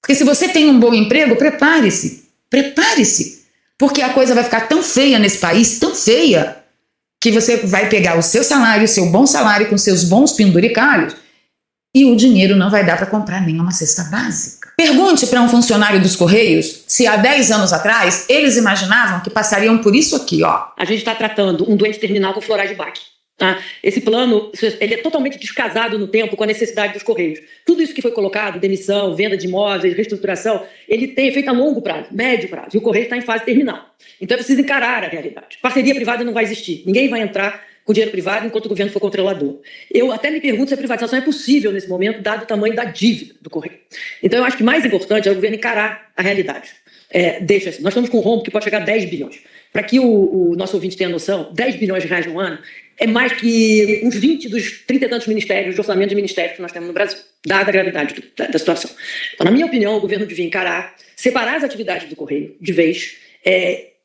Porque se você tem um bom emprego, prepare-se. Prepare-se, porque a coisa vai ficar tão feia nesse país, tão feia, que você vai pegar o seu salário, o seu bom salário com seus bons penduricalhos e o dinheiro não vai dar para comprar nenhuma cesta básica. Pergunte para um funcionário dos Correios se há 10 anos atrás eles imaginavam que passariam por isso aqui, ó. A gente está tratando um doente terminal com florais de Bach. Tá? Esse plano ele é totalmente descasado no tempo com a necessidade dos Correios. Tudo isso que foi colocado, demissão, venda de imóveis, reestruturação, ele tem efeito a longo prazo, médio prazo, e o Correio está em fase terminal. Então é preciso encarar a realidade. Parceria privada não vai existir. Ninguém vai entrar com dinheiro privado enquanto o governo for controlador. Eu até me pergunto se a privatização é possível nesse momento, dado o tamanho da dívida do Correio. Então eu acho que mais importante é o governo encarar a realidade. Deixa assim, nós estamos com um rombo que pode chegar a 10 bilhões. Para que o nosso ouvinte tenha noção, 10 bilhões de reais no ano é mais que uns 20 dos 30 e tantos ministérios, de orçamento de ministérios que nós temos no Brasil, dada a gravidade da situação. Então, na minha opinião, o governo devia encarar, separar as atividades do Correio de vez,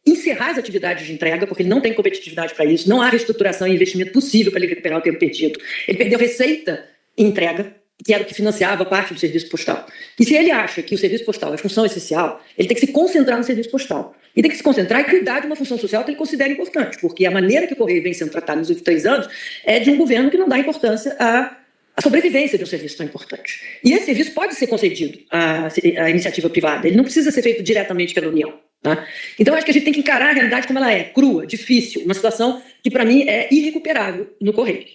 encerrar as atividades de entrega, porque ele não tem competitividade para isso, não há reestruturação e investimento possível para ele recuperar o tempo perdido. Ele perdeu receita em entrega, que era o que financiava parte do serviço postal. E se ele acha que o serviço postal é função essencial, ele tem que se concentrar no serviço postal. E tem que se concentrar e cuidar de uma função social que ele considera importante, porque a maneira que o Correio vem sendo tratado nos últimos 3 anos é de um governo que não dá importância à sobrevivência de um serviço tão importante. E esse serviço pode ser concedido à iniciativa privada, ele não precisa ser feito diretamente pela União. Tá? Então, acho que a gente tem que encarar a realidade como ela é, crua, difícil, uma situação que, para mim, é irrecuperável no Correio.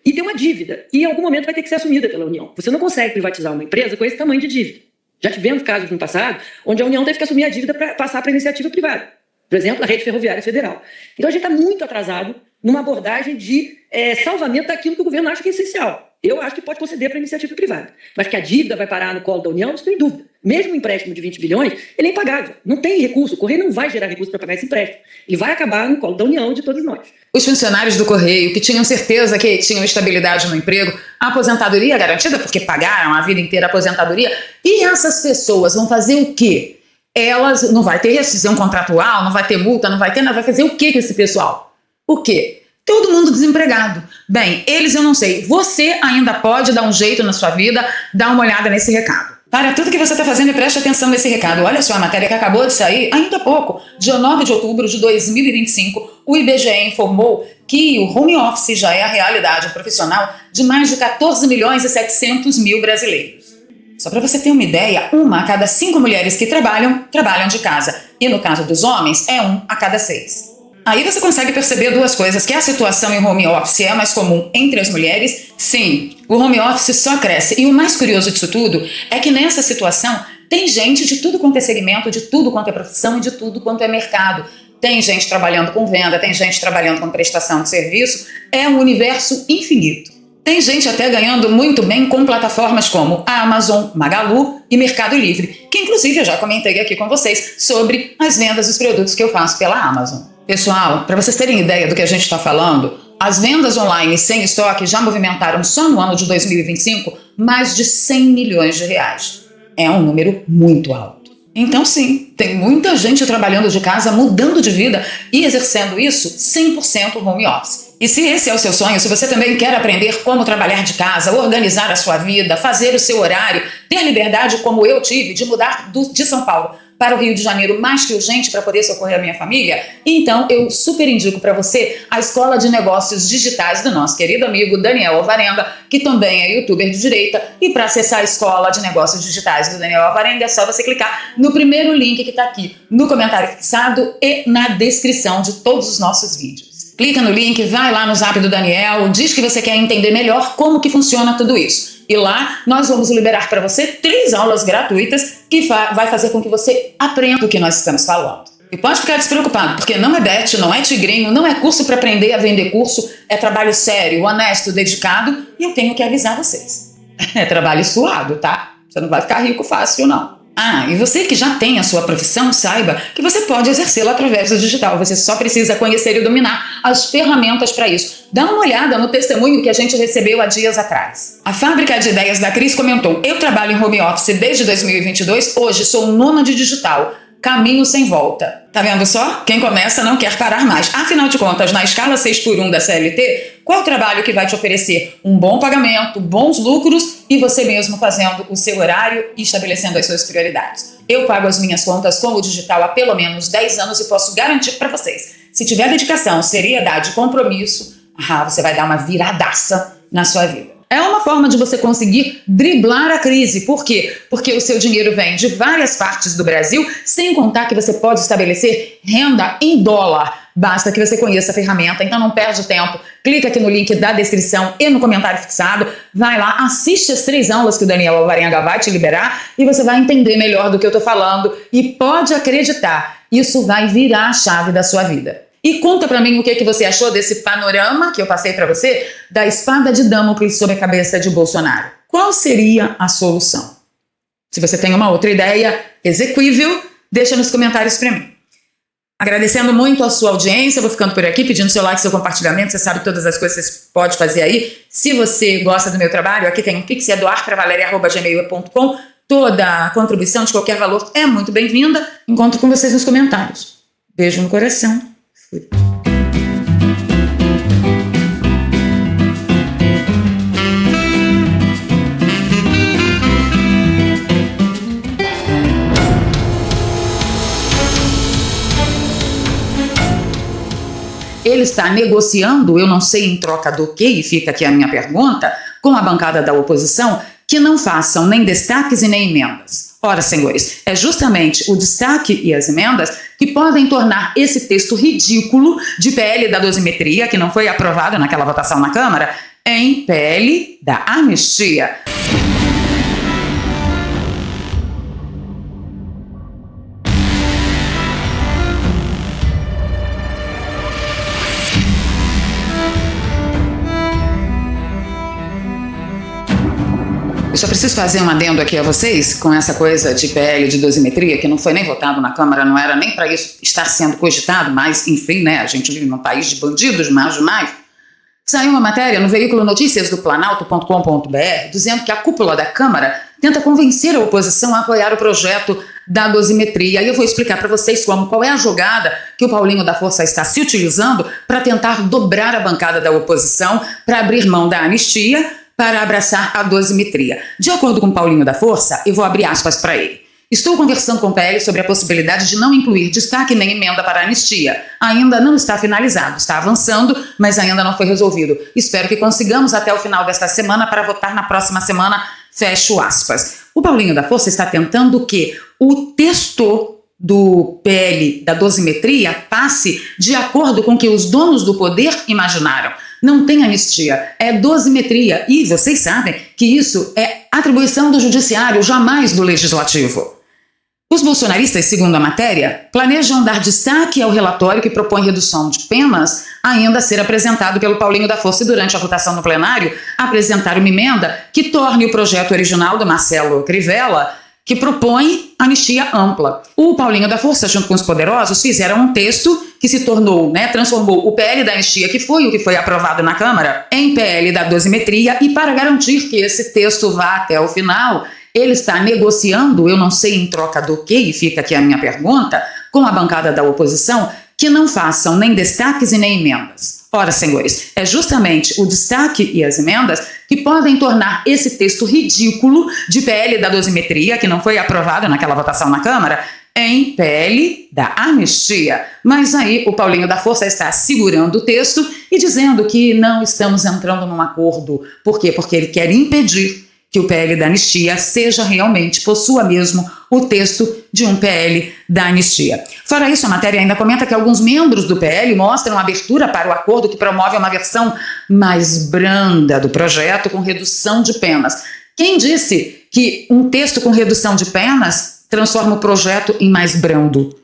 E tem uma dívida, que em algum momento vai ter que ser assumida pela União. Você não consegue privatizar uma empresa com esse tamanho de dívida. Já tivemos casos no passado onde a União teve que assumir a dívida para passar para a iniciativa privada. Por exemplo, a Rede Ferroviária Federal. Então a gente está muito atrasado numa abordagem de salvamento daquilo que o governo acha que é essencial. Eu acho que pode conceder para a iniciativa privada. Mas que a dívida vai parar no colo da União, isso tem dúvida. Mesmo o empréstimo de 20 bilhões, ele é impagável. Não tem recurso. O Correio não vai gerar recurso para pagar esse empréstimo. Ele vai acabar no colo da União de todos nós. Os funcionários do Correio, que tinham certeza que tinham estabilidade no emprego, a aposentadoria garantida, porque pagaram a vida inteira a aposentadoria, e essas pessoas vão fazer o quê? Elas não vai ter rescisão contratual, não vai ter multa, não vai ter nada. Vai fazer o quê com esse pessoal? O quê? Todo mundo desempregado. Bem, eles eu não sei. Você ainda pode dar um jeito na sua vida, dar uma olhada nesse recado. Para tudo que você está fazendo e preste atenção nesse recado. Olha só a matéria que acabou de sair, ainda há pouco. Dia 9 de outubro de 2025, o IBGE informou que o home office já é a realidade profissional de mais de 14 milhões e 700 mil brasileiros. Só para você ter uma ideia, 1 a cada 5 mulheres que trabalham de casa. E no caso dos homens, é 1 a cada 6. Aí você consegue perceber duas coisas, que a situação em home office é mais comum entre as mulheres. Sim, o home office só cresce. E o mais curioso disso tudo é que nessa situação tem gente de tudo quanto é segmento, de tudo quanto é profissão e de tudo quanto é mercado. Tem gente trabalhando com venda, tem gente trabalhando com prestação de serviço. É um universo infinito. Tem gente até ganhando muito bem com plataformas como a Amazon, Magalu e Mercado Livre, que inclusive eu já comentei aqui com vocês sobre as vendas dos produtos que eu faço pela Amazon. Pessoal, para vocês terem ideia do que a gente está falando, as vendas online sem estoque já movimentaram só no ano de 2025 mais de 100 milhões de reais. É um número muito alto. Então sim, tem muita gente trabalhando de casa, mudando de vida e exercendo isso 100% home office. E se esse é o seu sonho, se você também quer aprender como trabalhar de casa, organizar a sua vida, fazer o seu horário, ter liberdade como eu tive de mudar de São Paulo para o Rio de Janeiro mais que urgente para poder socorrer a minha família, então eu super indico para você a Escola de Negócios Digitais do nosso querido amigo Daniel Alvarenga, que também é youtuber de direita. E para acessar a Escola de Negócios Digitais do Daniel Alvarenga é só você clicar no primeiro link que está aqui no comentário fixado e na descrição de todos os nossos vídeos. Clica no link, vai lá no Zap do Daniel, diz que você quer entender melhor como que funciona tudo isso. E lá nós vamos liberar para você 3 aulas gratuitas que vai fazer com que você aprenda o que nós estamos falando. E pode ficar despreocupado, porque não é bet, não é tigrinho, não é curso para aprender a vender curso, é trabalho sério, honesto, dedicado, e eu tenho que avisar vocês. É trabalho suado, tá? Você não vai ficar rico fácil, não. Ah, e você que já tem a sua profissão, saiba que você pode exercê-la através do digital. Você só precisa conhecer e dominar as ferramentas para isso. Dá uma olhada no testemunho que a gente recebeu há dias atrás. A Fábrica de Ideias da Cris comentou: eu trabalho em home office desde 2022, hoje sou nômade digital. Caminho sem volta. Tá vendo só? Quem começa não quer parar mais. Afinal de contas, na escala 6x1 da CLT, qual o trabalho que vai te oferecer um bom pagamento, bons lucros e você mesmo fazendo o seu horário e estabelecendo as suas prioridades? Eu pago as minhas contas com o digital há pelo menos 10 anos e posso garantir para vocês, se tiver dedicação, seriedade e compromisso, você vai dar uma viradaça na sua vida. É uma forma de você conseguir driblar a crise. Por quê? Porque o seu dinheiro vem de várias partes do Brasil, sem contar que você pode estabelecer renda em dólar. Basta que você conheça a ferramenta, então não perde tempo. Clica aqui no link da descrição e no comentário fixado. Vai lá, assiste as 3 aulas que o Daniel Alvarenga vai te liberar e você vai entender melhor do que eu tô falando. E pode acreditar, isso vai virar a chave da sua vida. E conta pra mim o que você achou desse panorama que eu passei pra você da espada de Damocles sobre a cabeça de Bolsonaro. Qual seria a solução? Se você tem uma outra ideia execuível, deixa nos comentários pra mim. Agradecendo muito a sua audiência, eu vou ficando por aqui, pedindo seu like, seu compartilhamento. Você sabe todas as coisas que você pode fazer aí. Se você gosta do meu trabalho, aqui tem um pix, é doarpravaleria@gmail.com. Toda contribuição de qualquer valor é muito bem-vinda. Encontro com vocês nos comentários. Beijo no coração. Fui. Ele está negociando, eu não sei em troca do que, e fica aqui a minha pergunta, com a bancada da oposição, que não façam nem destaques e nem emendas. Ora, senhores, é justamente o destaque e as emendas que podem tornar esse texto ridículo de PL da dosimetria, que não foi aprovado naquela votação na Câmara, em PL da anistia. Eu só preciso fazer um adendo aqui a vocês com essa coisa de PL de dosimetria, que não foi nem votado na Câmara, não era nem para isso estar sendo cogitado, mas, enfim, né, a gente vive num país de bandidos, mais demais. Saiu uma matéria no veículo Notícias do Planalto.com.br dizendo que a cúpula da Câmara tenta convencer a oposição a apoiar o projeto da dosimetria. E eu vou explicar para vocês qual é a jogada que o Paulinho da Força está se utilizando para tentar dobrar a bancada da oposição, para abrir mão da anistia, para abraçar a dosimetria. De acordo com Paulinho da Força, eu vou abrir aspas para ele. Estou conversando com o PL sobre a possibilidade de não incluir destaque nem emenda para a anistia. Ainda não está finalizado, está avançando, mas ainda não foi resolvido. Espero que consigamos até o final desta semana para votar na próxima semana, fecho aspas. O Paulinho da Força está tentando que o texto do PL da dosimetria passe de acordo com o que os donos do poder imaginaram. Não tem anistia, é dosimetria. E vocês sabem que isso é atribuição do judiciário, jamais do legislativo. Os bolsonaristas, segundo a matéria, planejam dar destaque ao relatório que propõe redução de penas, ainda a ser apresentado pelo Paulinho da Força e durante a votação no plenário, apresentar uma emenda que torne o projeto original do Marcelo Crivella, que propõe anistia ampla. O Paulinho da Força, junto com os poderosos, fizeram um texto que se tornou, transformou o PL da anistia, que foi o que foi aprovado na Câmara, em PL da dosimetria, e para garantir que esse texto vá até o final, ele está negociando, eu não sei em troca do quê, e fica aqui a minha pergunta, com a bancada da oposição, que não façam nem destaques e nem emendas. Ora, senhores, é justamente o destaque e as emendas que podem tornar esse texto ridículo de PL da dosimetria, que não foi aprovado naquela votação na Câmara, em PL da anistia. Mas aí o Paulinho da Força está segurando o texto e dizendo que não estamos entrando num acordo. Por quê? Porque ele quer impedir que o PL da anistia seja realmente, possua mesmo o texto de um PL da anistia. Fora isso, a matéria ainda comenta que alguns membros do PL mostram abertura para o acordo que promove uma versão mais branda do projeto com redução de penas. Quem disse que um texto com redução de penas transforma o projeto em mais brando?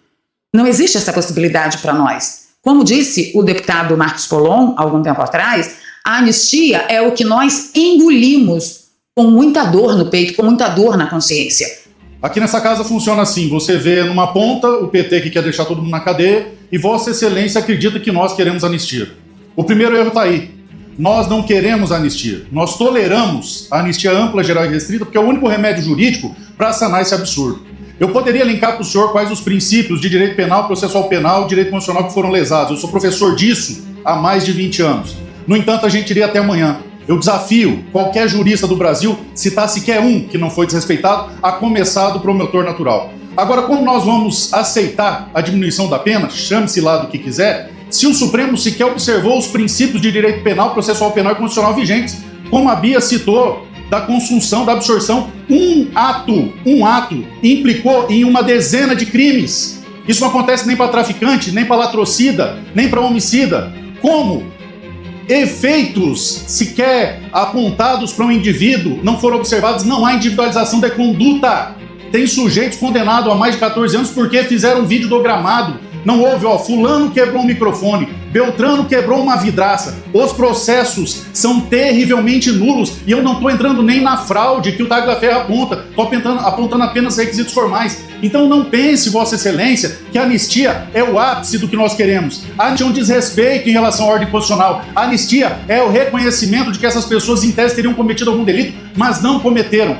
Não existe essa possibilidade para nós. Como disse o deputado Marcos Colom, algum tempo atrás, a anistia é o que nós engolimos com muita dor no peito, com muita dor na consciência. Aqui nessa casa funciona assim, você vê numa ponta o PT que quer deixar todo mundo na cadeia e Vossa Excelência acredita que nós queremos anistia. O primeiro erro está aí. Nós não queremos anistia. Nós toleramos a anistia ampla, geral e restrita porque é o único remédio jurídico para sanar esse absurdo. Eu poderia elencar para o senhor quais os princípios de direito penal, processual penal e direito constitucional que foram lesados. Eu sou professor disso há mais de 20 anos. No entanto, a gente iria até amanhã. Eu desafio qualquer jurista do Brasil, citar sequer um que não foi desrespeitado, a começar do promotor natural. Agora, como nós vamos aceitar a diminuição da pena, chame-se lá do que quiser, se o Supremo sequer observou os princípios de direito penal, processual penal e constitucional vigentes, como a Bia citou, da consunção, da absorção, um ato implicou em uma dezena de crimes. Isso não acontece nem para traficante, nem para latrocida, nem para homicida. Como? Efeitos sequer apontados para um indivíduo não foram observados, não há individualização da conduta. Tem sujeitos condenados a mais de 14 anos porque fizeram um vídeo do gramado. Não houve, fulano quebrou um microfone, Beltrano quebrou uma vidraça. Os processos são terrivelmente nulos e eu não estou entrando nem na fraude que o Tagle da Ferro aponta, estou apontando apenas requisitos formais. Então não pense, Vossa Excelência, que a anistia é o ápice do que nós queremos. A anistia é um desrespeito em relação à ordem constitucional. A anistia é o reconhecimento de que essas pessoas em tese teriam cometido algum delito, mas não cometeram.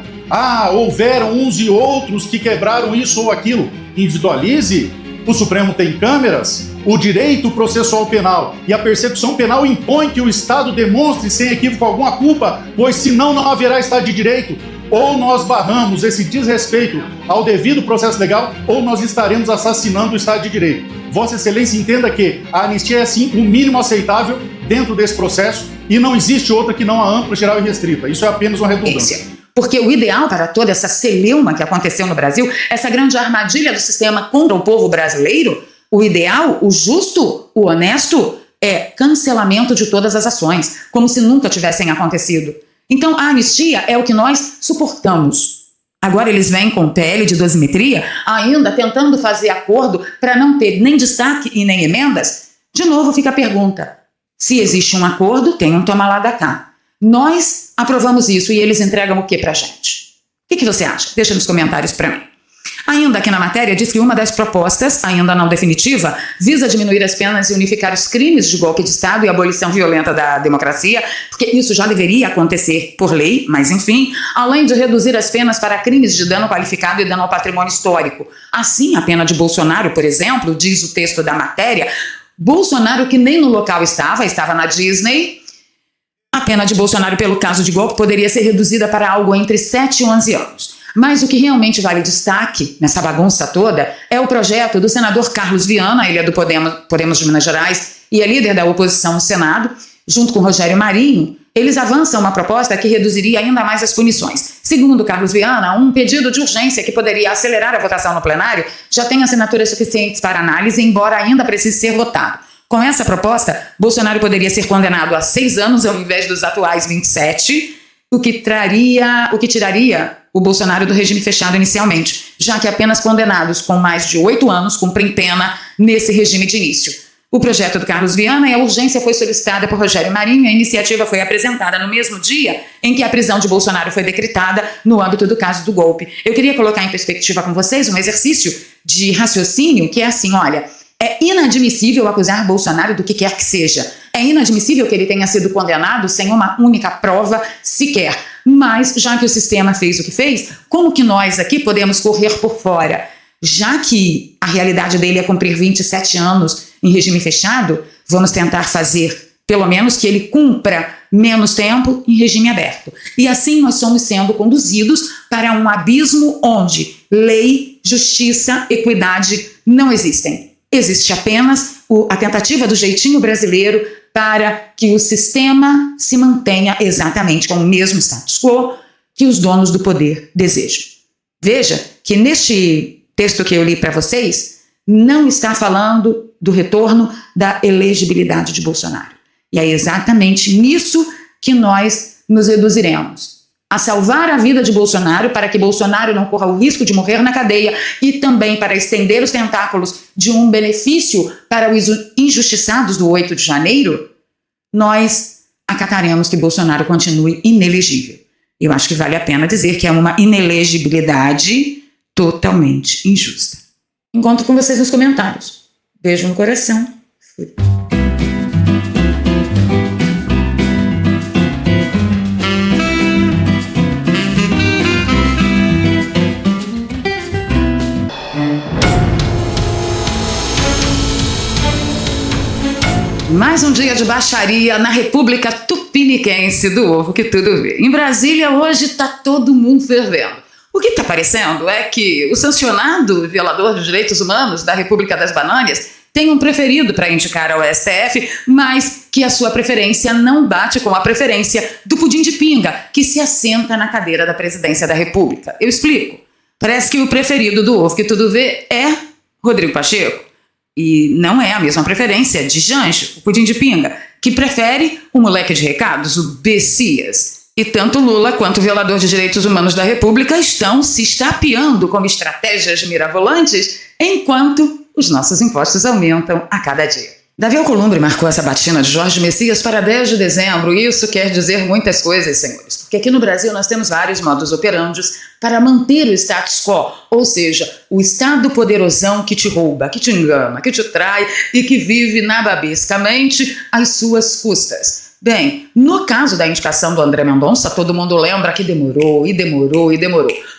Houveram uns e outros que quebraram isso ou aquilo. Individualize. O Supremo tem câmeras, o direito processual penal e a persecução penal impõe que o Estado demonstre sem equívoco alguma culpa, pois senão não haverá Estado de Direito. Ou nós barramos esse desrespeito ao devido processo legal, ou nós estaremos assassinando o Estado de Direito. Vossa Excelência entenda que a anistia é sim o mínimo aceitável dentro desse processo e não existe outra que não a ampla, geral e restrita. Isso é apenas uma redundância. Porque o ideal para toda essa celeuma que aconteceu no Brasil, essa grande armadilha do sistema contra o povo brasileiro, o ideal, o justo, o honesto, é cancelamento de todas as ações, como se nunca tivessem acontecido. Então a anistia é o que nós suportamos. Agora eles vêm com o PL de dosimetria, ainda tentando fazer acordo para não ter nem destaque e nem emendas. De novo fica a pergunta, se existe um acordo, tem um toma lá da cá. Nós aprovamos isso e eles entregam o que pra gente? O que você acha? Deixa nos comentários para mim. Ainda aqui na matéria diz que uma das propostas, ainda não definitiva, visa diminuir as penas e unificar os crimes de golpe de Estado e abolição violenta da democracia, porque isso já deveria acontecer por lei, mas enfim, além de reduzir as penas para crimes de dano qualificado e dano ao patrimônio histórico. Assim, a pena de Bolsonaro, por exemplo, diz o texto da matéria, Bolsonaro, que nem no local estava na Disney, a pena de Bolsonaro pelo caso de golpe poderia ser reduzida para algo entre 7 e 11 anos. Mas o que realmente vale destaque nessa bagunça toda é o projeto do senador Carlos Viana, ele é do Podemos de Minas Gerais e é líder da oposição no Senado, junto com Rogério Marinho, eles avançam uma proposta que reduziria ainda mais as punições. Segundo Carlos Viana, um pedido de urgência que poderia acelerar a votação no plenário já tem assinaturas suficientes para análise, embora ainda precise ser votado. Com essa proposta, Bolsonaro poderia ser condenado a 6 anos ao invés dos atuais 27, o que tiraria o Bolsonaro do regime fechado inicialmente, já que apenas condenados com mais de 8 anos cumprem pena nesse regime de início. O projeto do Carlos Viana e a urgência foi solicitada por Rogério Marinho e a iniciativa foi apresentada no mesmo dia em que a prisão de Bolsonaro foi decretada no âmbito do caso do golpe. Eu queria colocar em perspectiva com vocês um exercício de raciocínio que é assim, olha, é inadmissível acusar Bolsonaro do que quer que seja. É inadmissível que ele tenha sido condenado sem uma única prova sequer. Mas, já que o sistema fez o que fez, como que nós aqui podemos correr por fora? Já que a realidade dele é cumprir 27 anos em regime fechado, vamos tentar fazer, pelo menos, que ele cumpra menos tempo em regime aberto. E assim nós somos sendo conduzidos para um abismo onde lei, justiça, equidade não existem. Existe apenas a tentativa do jeitinho brasileiro para que o sistema se mantenha exatamente com o mesmo status quo que os donos do poder desejam. Veja que neste texto que eu li para vocês, não está falando do retorno da elegibilidade de Bolsonaro. E é exatamente nisso que nós nos reduziremos. A salvar a vida de Bolsonaro para que Bolsonaro não corra o risco de morrer na cadeia e também para estender os tentáculos de um benefício para os injustiçados do 8 de janeiro, nós acataremos que Bolsonaro continue inelegível. Eu acho que vale a pena dizer que é uma inelegibilidade totalmente injusta. Encontro com vocês nos comentários. Beijo no coração. Fui. Mais um dia de baixaria na República Tupiniquense do Ovo que tudo vê. Em Brasília hoje está todo mundo fervendo. O que está parecendo é que o sancionado violador de direitos humanos da República das Banânias tem um preferido para indicar ao STF, mas que a sua preferência não bate com a preferência do pudim de pinga, que se assenta na cadeira da presidência da República. Eu explico. Parece que o preferido do Ovo que tudo vê é Rodrigo Pacheco. E não é a mesma preferência de Janjo, o pudim de pinga, que prefere o moleque de recados, o Bessias. E tanto Lula quanto o violador de direitos humanos da República estão se estapeando como estratégias mirabolantes, enquanto os nossos impostos aumentam a cada dia. Davi Alcolumbre marcou essa batina de Jorge Messias para 10 de dezembro, e isso quer dizer muitas coisas, senhores, porque aqui no Brasil nós temos vários modus operandios para manter o status quo, ou seja, o Estado poderosão que te rouba, que te engana, que te trai e que vive nababescamente às suas custas. Bem, no caso da indicação do André Mendonça, todo mundo lembra que demorou.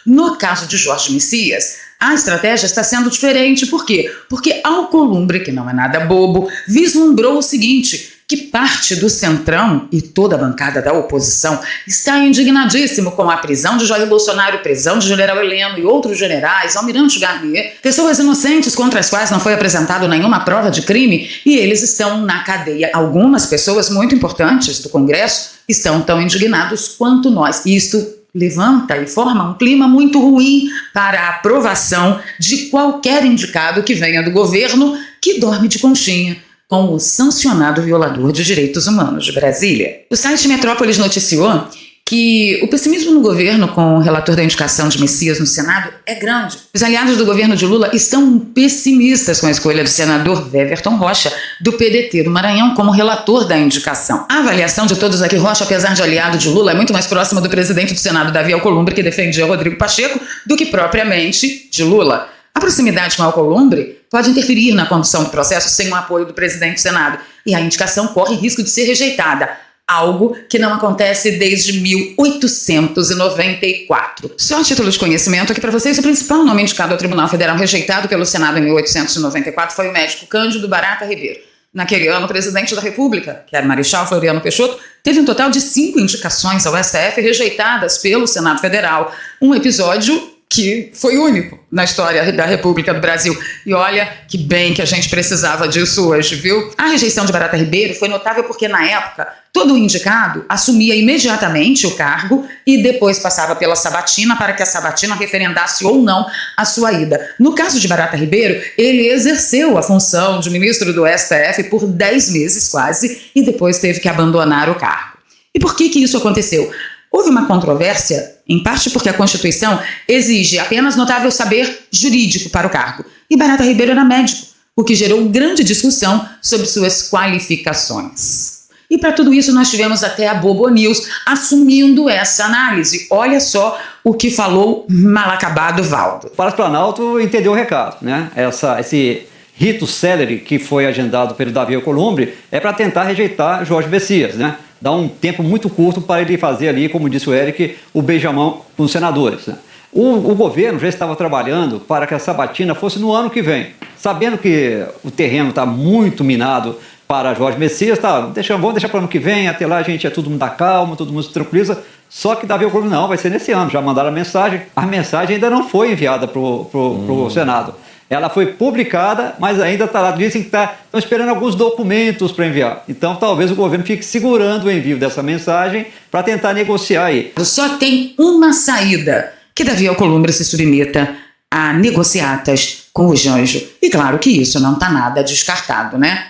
No caso de Jorge Messias, a estratégia está sendo diferente. Por quê? Porque Alcolumbre, que não é nada bobo, vislumbrou o seguinte, que parte do Centrão e toda a bancada da oposição está indignadíssimo com a prisão de Jair Bolsonaro, prisão de General Heleno e outros generais, Almirante Garnier, pessoas inocentes contra as quais não foi apresentado nenhuma prova de crime, e eles estão na cadeia. Algumas pessoas muito importantes do Congresso estão tão indignados quanto nós. Isto levanta e forma um clima muito ruim para a aprovação de qualquer indicado que venha do governo que dorme de conchinha com o sancionado violador de direitos humanos de Brasília. O site Metrópolis noticiou que o pessimismo no governo com o relator da indicação de Messias no Senado é grande. Os aliados do governo de Lula estão pessimistas com a escolha do senador Weverton Rocha, do PDT do Maranhão, como relator da indicação. A avaliação de todos aqui, Rocha, apesar de aliado de Lula, é muito mais próxima do presidente do Senado, Davi Alcolumbre, que defendia Rodrigo Pacheco, do que propriamente de Lula. A proximidade com Alcolumbre pode interferir na condução do processo sem o apoio do presidente do Senado, e a indicação corre risco de ser rejeitada. Algo que não acontece desde 1894. Só a título de conhecimento aqui para vocês, o principal nome indicado ao Tribunal Federal rejeitado pelo Senado em 1894 foi o médico Cândido Barata Ribeiro. Naquele ano, o presidente da República, que era Marechal Floriano Peixoto, teve um total de 5 indicações ao STF rejeitadas pelo Senado Federal. Um episódio que foi único na história da República do Brasil. E olha que bem que a gente precisava disso hoje, viu? A rejeição de Barata Ribeiro foi notável porque, na época, todo indicado assumia imediatamente o cargo e depois passava pela sabatina para que a sabatina referendasse ou não a sua ida. No caso de Barata Ribeiro, ele exerceu a função de ministro do STF por 10 meses quase e depois teve que abandonar o cargo. E por que isso aconteceu? Houve uma controvérsia, em parte porque a Constituição exige apenas notável saber jurídico para o cargo. E Barata Ribeiro era médico, o que gerou grande discussão sobre suas qualificações. E para tudo isso nós tivemos até a Bobo News assumindo essa análise. Olha só o que falou mal acabado Valdo. O Palácio Planalto entendeu o recado, né? Esse rito célere que foi agendado pelo Davi Alcolumbre é para tentar rejeitar Jorge Messias, né? Dá um tempo muito curto para ele fazer ali, como disse o Eric, o beijamão com os senadores, né? O governo já estava trabalhando para que a sabatina fosse no ano que vem, sabendo que o terreno está muito minado para Jorge Messias, vamos deixar para o ano que vem, até lá a gente todo mundo dá calma, todo mundo se tranquiliza. Só que Davi Alcolumbre não, vai ser nesse ano, já mandaram a mensagem ainda não foi enviada para o Senado. Ela foi publicada, mas ainda está lá, dizem que estão esperando alguns documentos para enviar. Então talvez o governo fique segurando o envio dessa mensagem para tentar negociar aí. Só tem uma saída, que Davi Alcolumbre se submeta a negociatas com o Janjo. E claro que isso não está nada descartado, né?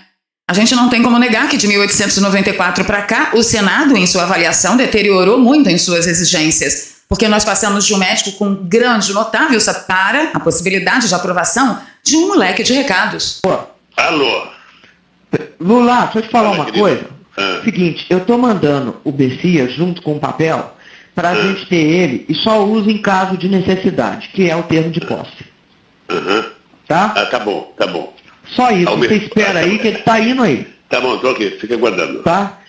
A gente não tem como negar que de 1894 para cá, o Senado, em sua avaliação, deteriorou muito em suas exigências, porque nós passamos de um médico com grande, notável para a possibilidade de aprovação de um leque de recados. Alô? Lula, deixa eu te falar uma coisa. Seguinte, eu tô mandando o Messias junto com o papel para a gente ter ele e só usa em caso de necessidade, que é o termo de posse. Tá? Tá bom, tá bom. Só isso, você espera aí que ele tá indo aí. Tá bom, tô aqui, fica aguardando. Tá?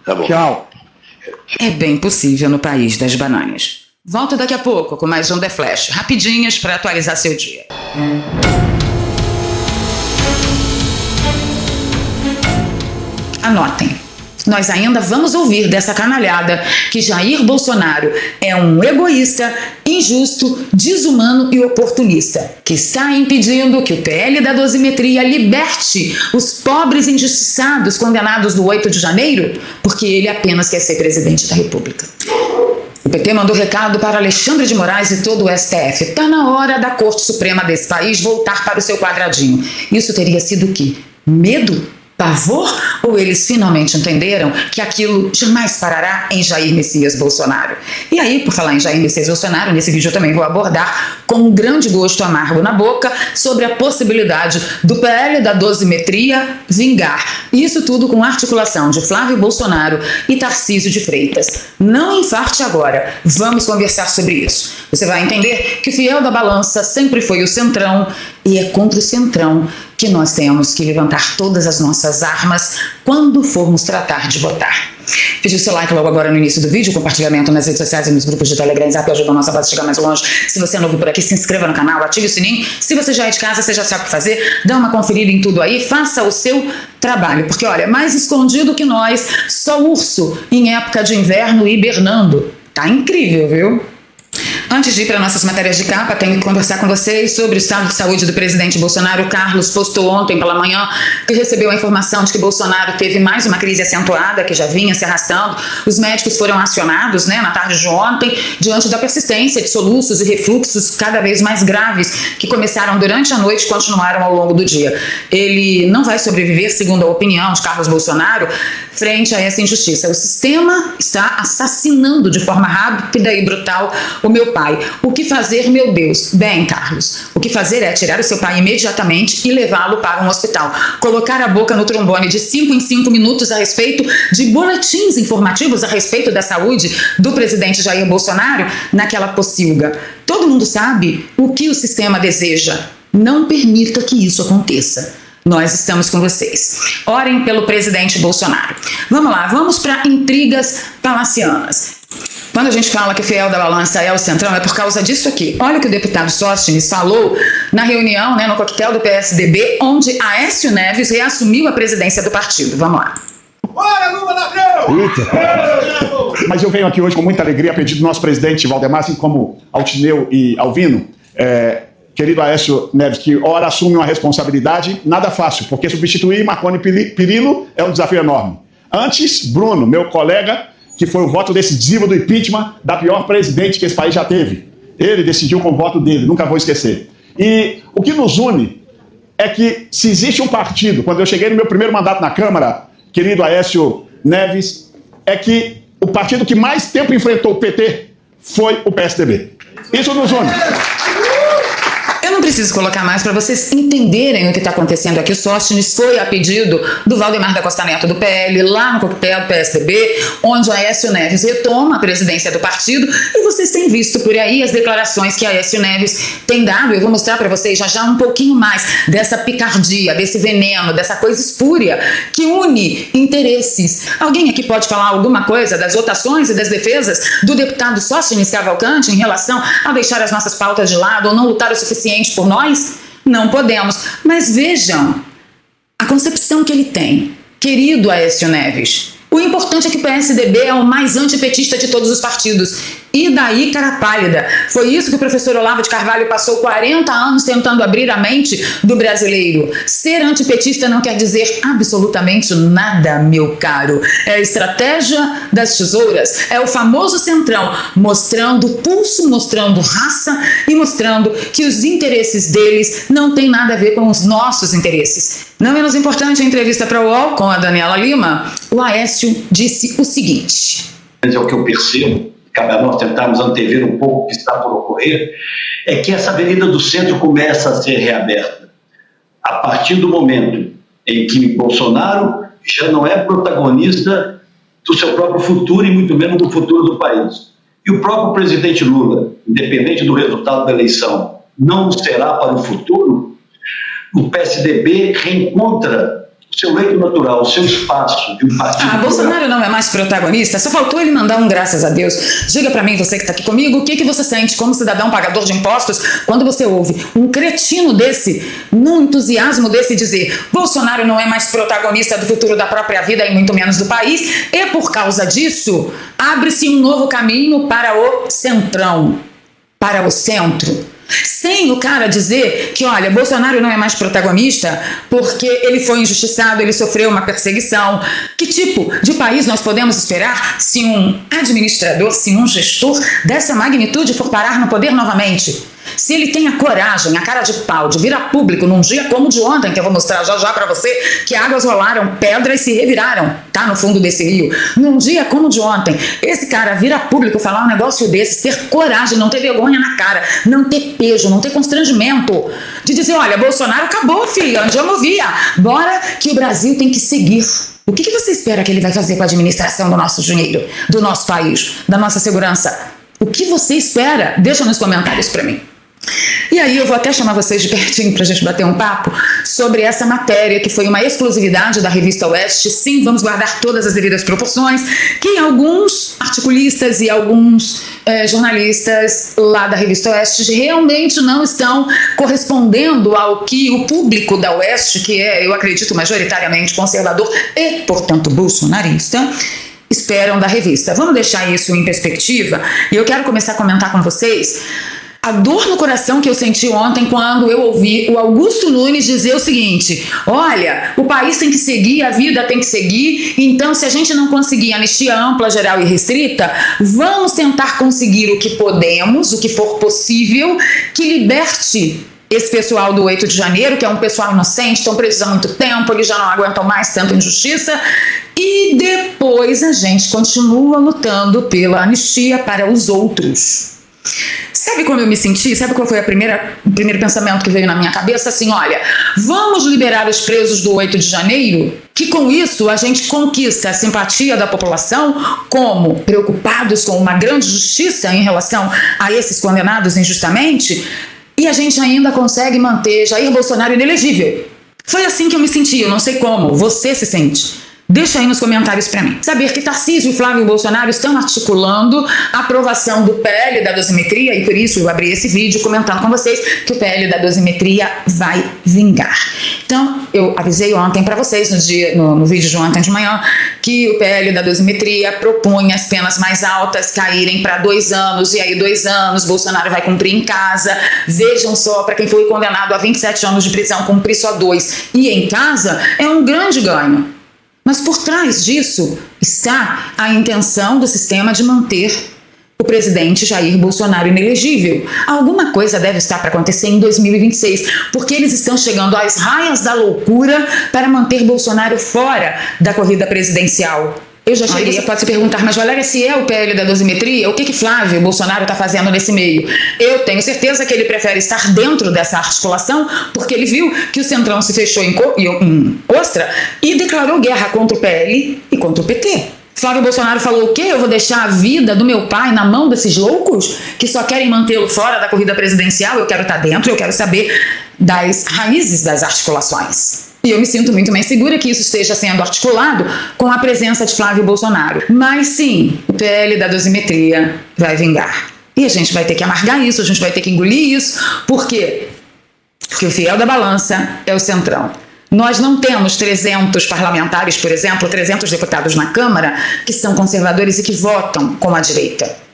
Tá bom. Tchau. É bem possível no país das bananas. Volto daqui a pouco com mais um The Flash, rapidinhas para atualizar seu dia. Anotem. Nós ainda vamos ouvir dessa canalhada que Jair Bolsonaro é um egoísta, injusto, desumano e oportunista, que está impedindo que o PL da dosimetria liberte os pobres injustiçados condenados do 8 de janeiro, porque ele apenas quer ser presidente da República. O PT mandou recado para Alexandre de Moraes e todo o STF. Está na hora da Corte Suprema desse país voltar para o seu quadradinho. Isso teria sido o quê? Medo? Pavor? Ou eles finalmente entenderam que aquilo jamais parará em Jair Messias Bolsonaro? E aí, por falar em Jair Messias Bolsonaro, nesse vídeo eu também vou abordar com um grande gosto amargo na boca sobre a possibilidade do PL da dosimetria vingar. Isso tudo com articulação de Flávio Bolsonaro e Tarcísio de Freitas. Não infarte agora, vamos conversar sobre isso. Você vai entender que o fiel da balança sempre foi o Centrão e é contra o Centrão que nós temos que levantar todas as nossas armas quando formos tratar de votar. Pedi o seu like logo agora no início do vídeo, compartilhamento nas redes sociais e nos grupos de Telegram, Zap, ajuda a nossa base a chegar mais longe. Se você é novo por aqui, se inscreva no canal, ative o sininho. Se você já é de casa, você já sabe o que fazer, dá uma conferida em tudo aí, faça o seu trabalho. Porque olha, mais escondido que nós, só urso em época de inverno hibernando. Tá incrível, viu? Antes de ir para nossas matérias de capa, tenho que conversar com vocês sobre o estado de saúde do presidente Bolsonaro. O Carlos postou ontem pela manhã que recebeu a informação de que Bolsonaro teve mais uma crise acentuada que já vinha se arrastando. Os médicos foram acionados, na tarde de ontem, diante da persistência de soluços e refluxos cada vez mais graves que começaram durante a noite e continuaram ao longo do dia. Ele não vai sobreviver, segundo a opinião de Carlos Bolsonaro. frente a essa injustiça. O sistema está assassinando de forma rápida e brutal o meu pai. O que fazer, meu Deus? Bem, Carlos, o que fazer é tirar o seu pai imediatamente e levá-lo para um hospital. Colocar a boca no trombone de 5 em 5 minutos a respeito de boletins informativos a respeito da saúde do presidente Jair Bolsonaro naquela pocilga. Todo mundo sabe o que o sistema deseja. Não permita que isso aconteça. Nós estamos com vocês. Orem pelo presidente Bolsonaro. Vamos lá, vamos para intrigas palacianas. Quando a gente fala que o fiel da balança é o Centrão, é por causa disso aqui. Olha o que o deputado Sóstenes falou na reunião, no coquetel do PSDB, onde Aécio Neves reassumiu a presidência do partido. Vamos lá. Bora, Lula, ladrão! Mas eu venho aqui hoje com muita alegria a pedido do nosso presidente Valdemar, assim como Altineu e Alvino, querido Aécio Neves, que ora assume uma responsabilidade nada fácil, porque substituir Marconi Perillo é um desafio enorme. Antes, Bruno, meu colega, que foi o voto decisivo do impeachment da pior presidente que esse país já teve. Ele decidiu com o voto dele, nunca vou esquecer. E o que nos une é que, se existe um partido, quando eu cheguei no meu primeiro mandato na Câmara, querido Aécio Neves, é que o partido que mais tempo enfrentou o PT foi o PSDB. Isso nos une. Eu não preciso colocar mais para vocês entenderem o que está acontecendo aqui. O Sóstenes foi a pedido do Valdemar da Costa Neto do PL, lá no coquetel do PSDB, onde Aécio Neves retoma a presidência do partido, e vocês têm visto por aí as declarações que Aécio Neves tem dado. Eu vou mostrar para vocês já um pouquinho mais dessa picardia, desse veneno, dessa coisa espúria que une interesses. Alguém aqui pode falar alguma coisa das votações e das defesas do deputado Sóstenes Cavalcante em relação a deixar as nossas pautas de lado ou não lutar o suficiente por nós? Não podemos. Mas vejam a concepção que ele tem, querido Aécio Neves. O importante é que o PSDB é o mais antipetista de todos os partidos. E daí, cara pálida? Foi isso que o professor Olavo de Carvalho passou 40 anos tentando abrir a mente do brasileiro. Ser antipetista não quer dizer absolutamente nada, meu caro. É a estratégia das tesouras. É o famoso Centrão, mostrando pulso, mostrando raça e mostrando que os interesses deles não têm nada a ver com os nossos interesses. Não menos importante, a entrevista para o UOL com a Daniela Lima, o Aécio disse o seguinte. É o que eu percebo, cabe a nós tentarmos antever um pouco o que está por ocorrer, é que essa Avenida do Centro começa a ser reaberta a partir do momento em que Bolsonaro já não é protagonista do seu próprio futuro e muito menos do futuro do país. E o próprio presidente Lula, independente do resultado da eleição, não será para o futuro. O PSDB reencontra o seu leito natural, o seu espaço de um partido. Bolsonaro não é mais protagonista? Só faltou ele mandar um graças a Deus. Diga pra mim, você que tá aqui comigo, o que você sente como cidadão pagador de impostos quando você ouve um cretino desse, num entusiasmo desse, dizer Bolsonaro não é mais protagonista do futuro da própria vida e muito menos do país, e por causa disso abre-se um novo caminho para o Centrão, para o centro. Sem o cara dizer que, olha, Bolsonaro não é mais protagonista porque ele foi injustiçado, ele sofreu uma perseguição. Que tipo de país nós podemos esperar se um administrador, se um gestor dessa magnitude for parar no poder novamente? Se ele tem a coragem, a cara de pau de vir a público num dia como o de ontem, que eu vou mostrar já pra você, que águas rolaram, pedras se reviraram, tá, no fundo desse rio. Num dia como o de ontem, esse cara vir a público falar um negócio desse, ter coragem, não ter vergonha na cara, não ter pejo, não ter constrangimento, de dizer, olha, Bolsonaro acabou, filho, onde eu movia, bora que o Brasil tem que seguir. O que você espera que ele vai fazer com a administração do nosso dinheiro, do nosso país, da nossa segurança? O que você espera? Deixa nos comentários pra mim. E aí eu vou até chamar vocês de pertinho para a gente bater um papo sobre essa matéria que foi uma exclusividade da revista Oeste. Sim, vamos guardar todas as devidas proporções, que alguns articulistas e alguns jornalistas lá da revista Oeste realmente não estão correspondendo ao que o público da Oeste, que é, eu acredito, majoritariamente conservador e, portanto, bolsonarista, esperam da revista. Vamos deixar isso em perspectiva e eu quero começar a comentar com vocês a dor no coração que eu senti ontem quando eu ouvi o Augusto Nunes dizer o seguinte: olha, o país tem que seguir, a vida tem que seguir, então se a gente não conseguir anistia ampla, geral e restrita, vamos tentar conseguir o que podemos, o que for possível, que liberte esse pessoal do 8 de janeiro, que é um pessoal inocente, estão presos há muito tempo, eles já não aguentam mais tanta injustiça, e depois a gente continua lutando pela anistia para os outros. Sabe como eu me senti? Sabe qual foi o primeiro pensamento que veio na minha cabeça? Assim, olha, vamos liberar os presos do 8 de janeiro, que com isso a gente conquista a simpatia da população como preocupados com uma grande justiça em relação a esses condenados injustamente, e a gente ainda consegue manter Jair Bolsonaro inelegível. Foi assim que eu me senti, eu não sei como. Você se sente? Deixa aí nos comentários para mim. Saber que Tarcísio e Flávio Bolsonaro estão articulando a aprovação do PL da dosimetria, e por isso eu abri esse vídeo comentando com vocês que o PL da dosimetria vai vingar. Então, eu avisei ontem para vocês, no vídeo de ontem de manhã, que o PL da dosimetria propunha as penas mais altas caírem para 2 anos, e aí 2 anos Bolsonaro vai cumprir em casa. Vejam só, para quem foi condenado a 27 anos de prisão, cumprir só 2 e em casa é um grande ganho. Mas por trás disso está a intenção do sistema de manter o presidente Jair Bolsonaro inelegível. Alguma coisa deve estar para acontecer em 2026, porque eles estão chegando às raias da loucura para manter Bolsonaro fora da corrida presidencial. Eu já cheguei. Você pode se perguntar, mas Valéria, se é o PL da dosimetria, o que Flávio Bolsonaro está fazendo nesse meio? Eu tenho certeza que ele prefere estar dentro dessa articulação, porque ele viu que o Centrão se fechou em ostra e declarou guerra contra o PL e contra o PT. Flávio Bolsonaro falou o quê? Eu vou deixar a vida do meu pai na mão desses loucos que só querem mantê-lo fora da corrida presidencial? Eu quero estar dentro, eu quero saber das raízes das articulações. E eu me sinto muito mais segura que isso esteja sendo articulado com a presença de Flávio Bolsonaro. Mas sim, o PL da dosimetria vai vingar. E a gente vai ter que amargar isso, a gente vai ter que engolir isso. Por quê? Porque o fiel da balança é o Centrão. Nós não temos 300 parlamentares, por exemplo, 300 deputados na Câmara que são conservadores e que votam com a direita.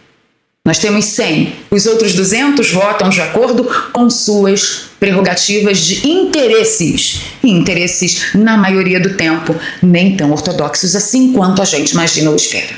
Nós temos 100. Os outros 200 votam de acordo com suas prerrogativas de interesses. E interesses, na maioria do tempo, nem tão ortodoxos assim quanto a gente imagina ou espera.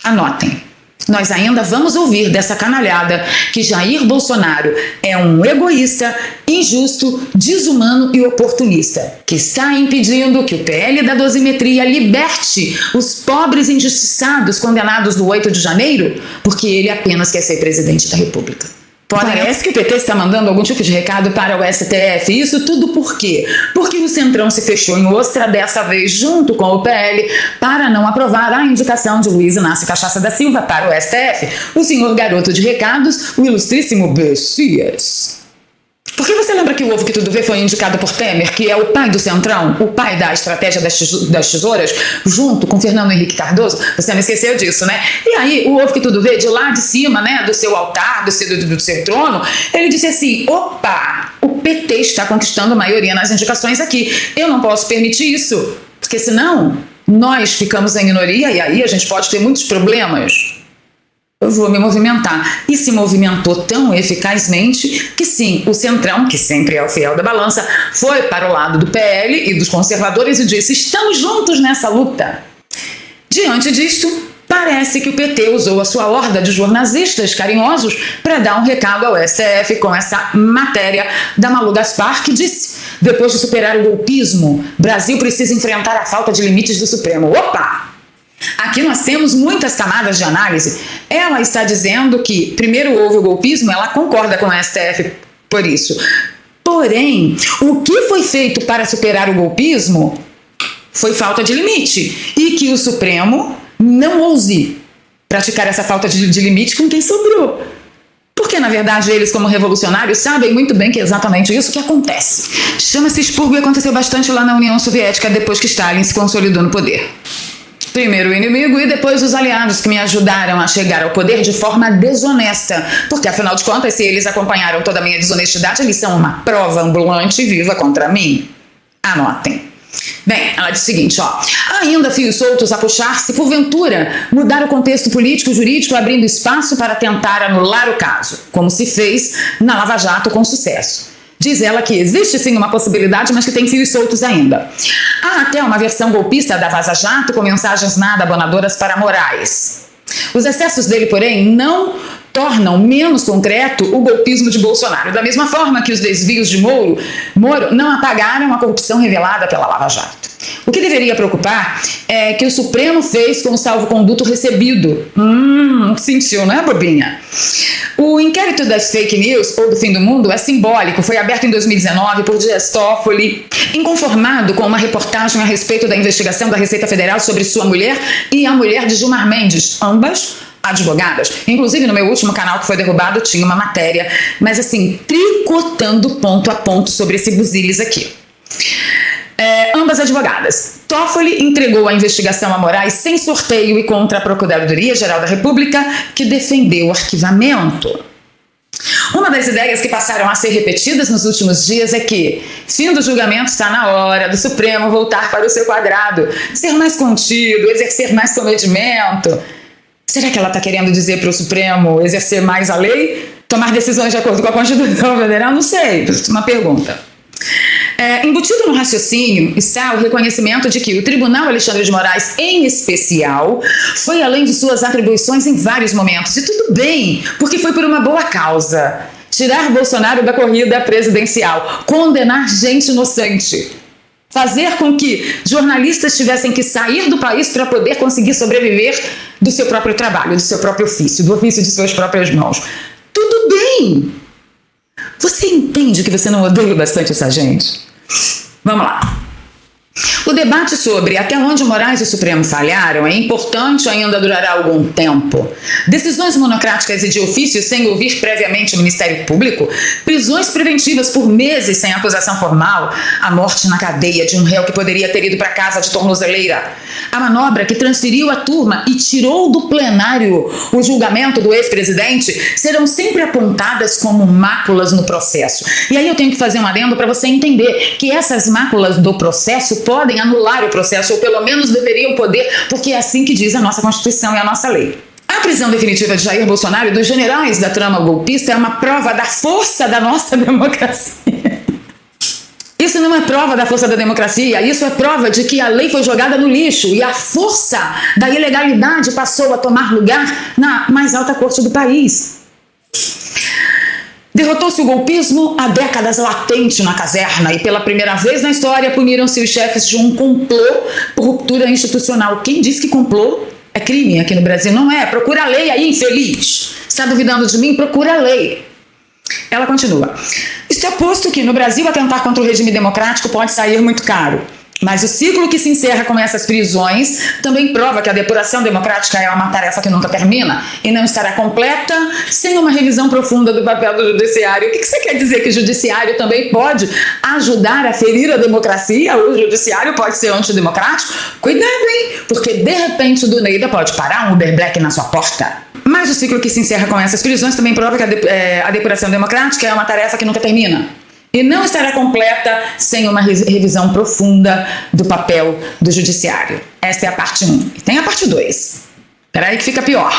Anotem. Nós ainda vamos ouvir dessa canalhada que Jair Bolsonaro é um egoísta, injusto, desumano e oportunista, que está impedindo que o PL da dosimetria liberte os pobres injustiçados condenados do 8 de janeiro, porque ele apenas quer ser presidente da República. Parece que o PT está mandando algum tipo de recado para o STF. Isso tudo por quê? Porque o Centrão se fechou em ostra dessa vez junto com o PL para não aprovar a indicação de Luiz Inácio Cachaça da Silva para o STF. O senhor garoto de recados, o ilustríssimo Bessias. Porque você lembra que o Ovo que Tudo Vê foi indicado por Temer, que é o pai do Centrão, o pai da estratégia das tesouras, junto com Fernando Henrique Cardoso? Você não esqueceu disso, né? E aí, o Ovo que Tudo Vê, de lá de cima, né, do seu altar, do seu trono, ele disse assim, opa, o PT está conquistando maioria nas indicações aqui. Eu não posso permitir isso, porque senão nós ficamos em minoria e aí a gente pode ter muitos problemas. Eu vou me movimentar. E se movimentou tão eficazmente que sim, o Centrão, que sempre é o fiel da balança, foi para o lado do PL e dos conservadores e disse, estamos juntos nessa luta. Diante disto, parece que o PT usou a sua horda de jornalistas carinhosos para dar um recado ao STF com essa matéria da Malu Gaspar, que disse, depois de superar o golpismo, Brasil precisa enfrentar a falta de limites do Supremo. Opa! Aqui nós temos muitas camadas de análise. Ela está dizendo que primeiro houve o golpismo, ela concorda com o STF por isso. Porém, o que foi feito para superar o golpismo foi falta de limite. E que o Supremo não ouse praticar essa falta de limite com quem sobrou. Porque, na verdade, eles, como revolucionários, sabem muito bem que é exatamente isso que acontece. Chama-se expurgo e aconteceu bastante lá na União Soviética depois que Stalin se consolidou no poder. Primeiro o inimigo e depois os aliados que me ajudaram a chegar ao poder de forma desonesta. Porque, afinal de contas, se eles acompanharam toda a minha desonestidade, eles são uma prova ambulante viva contra mim. Anotem. Bem, ela diz o seguinte, ó. Ainda fios soltos a puxar se, porventura, mudar o contexto político-jurídico abrindo espaço para tentar anular o caso, como se fez na Lava Jato com sucesso. Diz ela que existe sim uma possibilidade, mas que tem fios soltos ainda. Há até uma versão golpista da Vaza Jato com mensagens nada abonadoras para Moraes. Os excessos dele, porém, não tornam menos concreto o golpismo de Bolsonaro. Da mesma forma que os desvios de Moro não apagaram a corrupção revelada pela Lava Jato. O que deveria preocupar é que o Supremo fez com o salvo-conduto recebido. Sentiu, não é, bobinha? O inquérito das fake news, ou do fim do mundo, é simbólico. Foi aberto em 2019 por Dias Toffoli, inconformado com uma reportagem a respeito da investigação da Receita Federal sobre sua mulher e a mulher de Gilmar Mendes, ambas advogadas. Inclusive, no meu último canal que foi derrubado, tinha uma matéria, mas assim, tricotando ponto a ponto sobre esse buziles aqui. Ambas advogadas. Toffoli entregou a investigação a Moraes sem sorteio e contra a Procuradoria-Geral da República, que defendeu o arquivamento. Uma das ideias que passaram a ser repetidas nos últimos dias é que, fim do julgamento, está na hora do Supremo voltar para o seu quadrado, ser mais contido, exercer mais comedimento. Será que ela está querendo dizer para o Supremo exercer mais a lei? Tomar decisões de acordo com a Constituição Federal? Não sei, uma pergunta. Embutido no raciocínio está o reconhecimento de que o Tribunal Alexandre de Moraes, em especial, foi além de suas atribuições em vários momentos. E tudo bem, porque foi por uma boa causa. Tirar Bolsonaro da corrida presidencial, condenar gente inocente, fazer com que jornalistas tivessem que sair do país para poder conseguir sobreviver do seu próprio trabalho, do seu próprio ofício, do ofício de suas próprias mãos. Tudo bem! Você entende que você não odeia bastante essa gente? Vamos lá. O debate sobre até onde Moraes e o Supremo falharam é importante e ainda durará algum tempo. Decisões monocráticas e de ofício sem ouvir previamente o Ministério Público, prisões preventivas por meses sem acusação formal, a morte na cadeia de um réu que poderia ter ido para casa de tornozeleira, a manobra que transferiu a turma e tirou do plenário o julgamento do ex-presidente serão sempre apontadas como máculas no processo. E aí eu tenho que fazer um adendo para você entender que essas máculas do processo podem anular o processo, ou pelo menos deveriam poder, porque é assim que diz a nossa Constituição e a nossa lei. A prisão definitiva de Jair Bolsonaro e dos generais da trama golpista é uma prova da força da nossa democracia. Isso não é prova da força da democracia, isso é prova de que a lei foi jogada no lixo e a força da ilegalidade passou a tomar lugar na mais alta corte do país. Derrotou-se o golpismo há décadas latente na caserna e pela primeira vez na história puniram-se os chefes de um complô por ruptura institucional. Quem diz que complô é crime aqui no Brasil? Não é. Procura a lei aí, infeliz. Está duvidando de mim? Procura a lei. Ela continua. Está posto que no Brasil atentar contra o regime democrático pode sair muito caro. Mas o ciclo que se encerra com essas prisões também prova que a depuração democrática é uma tarefa que nunca termina e não estará completa sem uma revisão profunda do papel do judiciário. O que você quer dizer? Que o judiciário também pode ajudar a ferir a democracia? O judiciário pode ser antidemocrático? Cuidado, hein? Porque de repente o Duneida pode parar um Uber Black na sua porta. Mas o ciclo que se encerra com essas prisões também prova que a depuração democrática é uma tarefa que nunca termina. E não estará completa sem uma revisão profunda do papel do judiciário. Esta é a parte 1. E tem a parte 2. Espera aí que fica pior.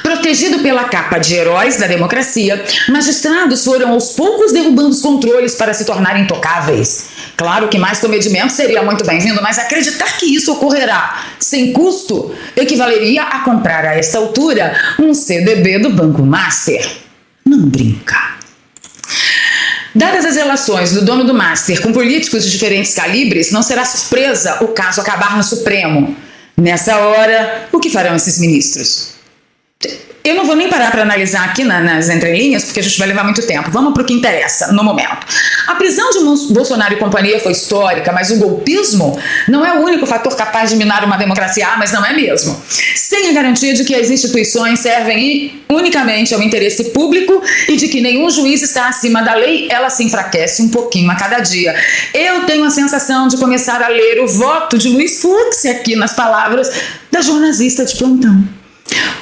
Protegido pela capa de heróis da democracia, magistrados foram aos poucos derrubando os controles para se tornarem intocáveis. Claro que mais comedimento seria muito bem-vindo, mas acreditar que isso ocorrerá sem custo equivaleria a comprar a esta altura um CDB do Banco Master. Não brinca. Dadas as relações do dono do Master com políticos de diferentes calibres, não será surpresa o caso acabar no Supremo. Nessa hora, o que farão esses ministros? Eu não vou nem parar para analisar aqui nas entrelinhas, porque a gente vai levar muito tempo. Vamos para o que interessa no momento. A prisão de Bolsonaro e companhia foi histórica, mas o golpismo não é o único fator capaz de minar uma democracia, mas não é mesmo. Sem a garantia de que as instituições servem unicamente ao interesse público e de que nenhum juiz está acima da lei, ela se enfraquece um pouquinho a cada dia. Eu tenho a sensação de começar a ler o voto de Luiz Fux aqui nas palavras da jornalista de plantão.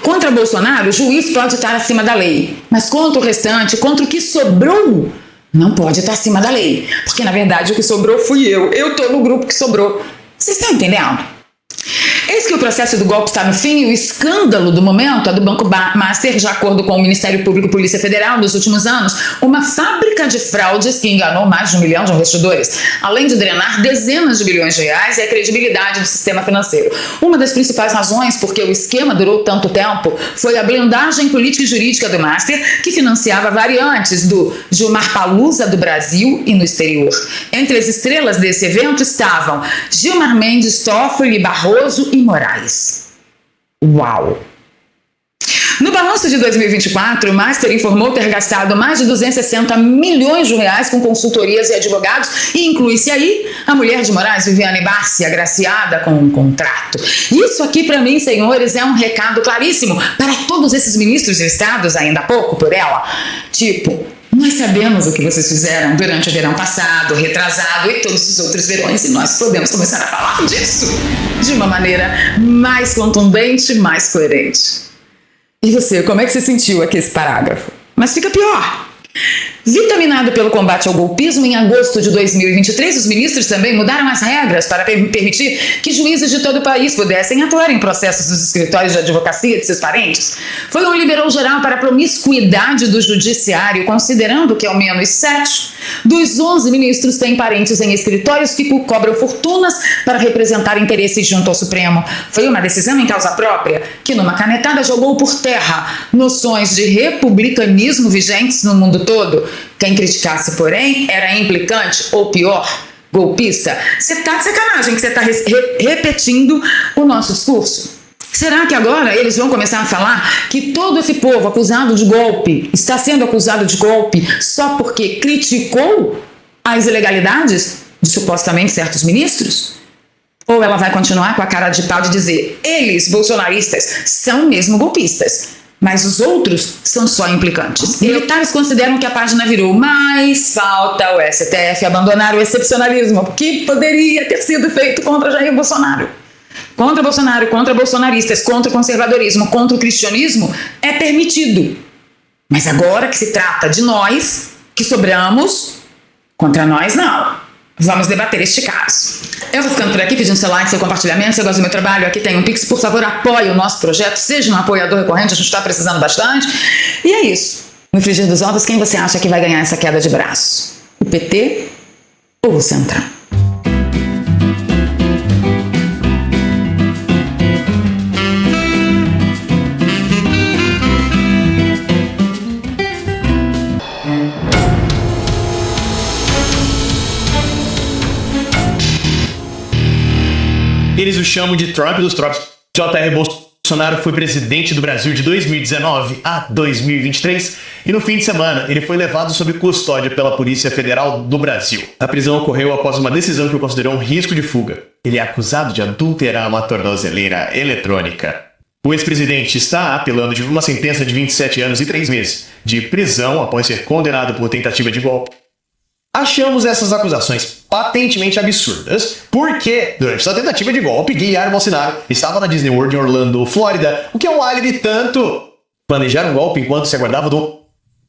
Contra Bolsonaro, o juiz pode estar acima da lei, mas contra o restante, contra o que sobrou, não pode estar acima da lei, porque na verdade o que sobrou fui eu. Eu estou no grupo que sobrou. Vocês estão entendendo? Eis que o processo do golpe está no fim, o escândalo do momento é do Banco Master, de acordo com o Ministério Público e Polícia Federal, nos últimos anos, uma fábrica de fraudes que enganou mais de 1 milhão de investidores, além de drenar dezenas de bilhões de reais e a credibilidade do sistema financeiro. Uma das principais razões por que o esquema durou tanto tempo foi a blindagem política e jurídica do Master, que financiava variantes do Gilmar Palusa do Brasil e no exterior. Entre as estrelas desse evento estavam Gilmar Mendes, Toffoli, Barroso e Moraes. Uau! No balanço de 2024, o Master informou ter gastado mais de 260 milhões de reais com consultorias e advogados, e inclui-se aí a mulher de Moraes, Viviane Barsi, agraciada com um contrato. Isso aqui, para mim, senhores, é um recado claríssimo para todos esses ministros listados ainda há pouco por ela. Tipo, nós sabemos o que vocês fizeram durante o verão passado, retrasado e todos os outros verões, e nós podemos começar a falar disso de uma maneira mais contundente, mais coerente. E você, como é que você sentiu aqui esse parágrafo? Mas fica pior. Vitaminado pelo combate ao golpismo, em agosto de 2023, os ministros também mudaram as regras para permitir que juízes de todo o país pudessem atuar em processos dos escritórios de advocacia de seus parentes. Foi um liberou geral para a promiscuidade do judiciário, considerando que ao menos 7 dos 11 ministros têm parentes em escritórios que cobram fortunas para representar interesses junto ao Supremo. Foi uma decisão em causa própria que, numa canetada, jogou por terra noções de republicanismo vigentes no mundo todo. Quem criticasse, porém, era implicante ou pior, golpista. Você tá de sacanagem que você está repetindo o nosso discurso? Será que agora eles vão começar a falar que todo esse povo acusado de golpe está sendo acusado de golpe só porque criticou as ilegalidades de supostamente certos ministros? Ou ela vai continuar com a cara de pau de dizer: eles, bolsonaristas, são mesmo golpistas, mas os outros são só implicantes? Militares consideram que a página virou, mas falta o STF abandonar o excepcionalismo que poderia ter sido feito contra Jair Bolsonaro. Contra Bolsonaro, contra bolsonaristas, contra o conservadorismo, contra o cristianismo, é permitido. Mas agora que se trata de nós, que sobramos, contra nós não. Vamos debater este caso. Eu vou ficando por aqui pedindo seu like, seu compartilhamento. Se você gosta do meu trabalho, aqui tem um Pix. Por favor, apoie o nosso projeto. Seja um apoiador recorrente, a gente está precisando bastante. E é isso. No frigir dos ovos, quem você acha que vai ganhar essa queda de braço? O PT ou o Centrão? Eles o chamam de Trump dos Trumps. J.R. Bolsonaro foi presidente do Brasil de 2019 a 2023 e no fim de semana ele foi levado sob custódia pela Polícia Federal do Brasil. A prisão ocorreu após uma decisão que o considerou um risco de fuga. Ele é acusado de adulterar uma tornozeleira eletrônica. O ex-presidente está apelando de uma sentença de 27 anos e 3 meses de prisão após ser condenado por tentativa de golpe. Achamos essas acusações patentemente absurdas, porque durante essa tentativa de golpe, Jair Bolsonaro estava na Disney World em Orlando, Flórida, o que é um álibi tanto. Planejar um golpe enquanto se aguardava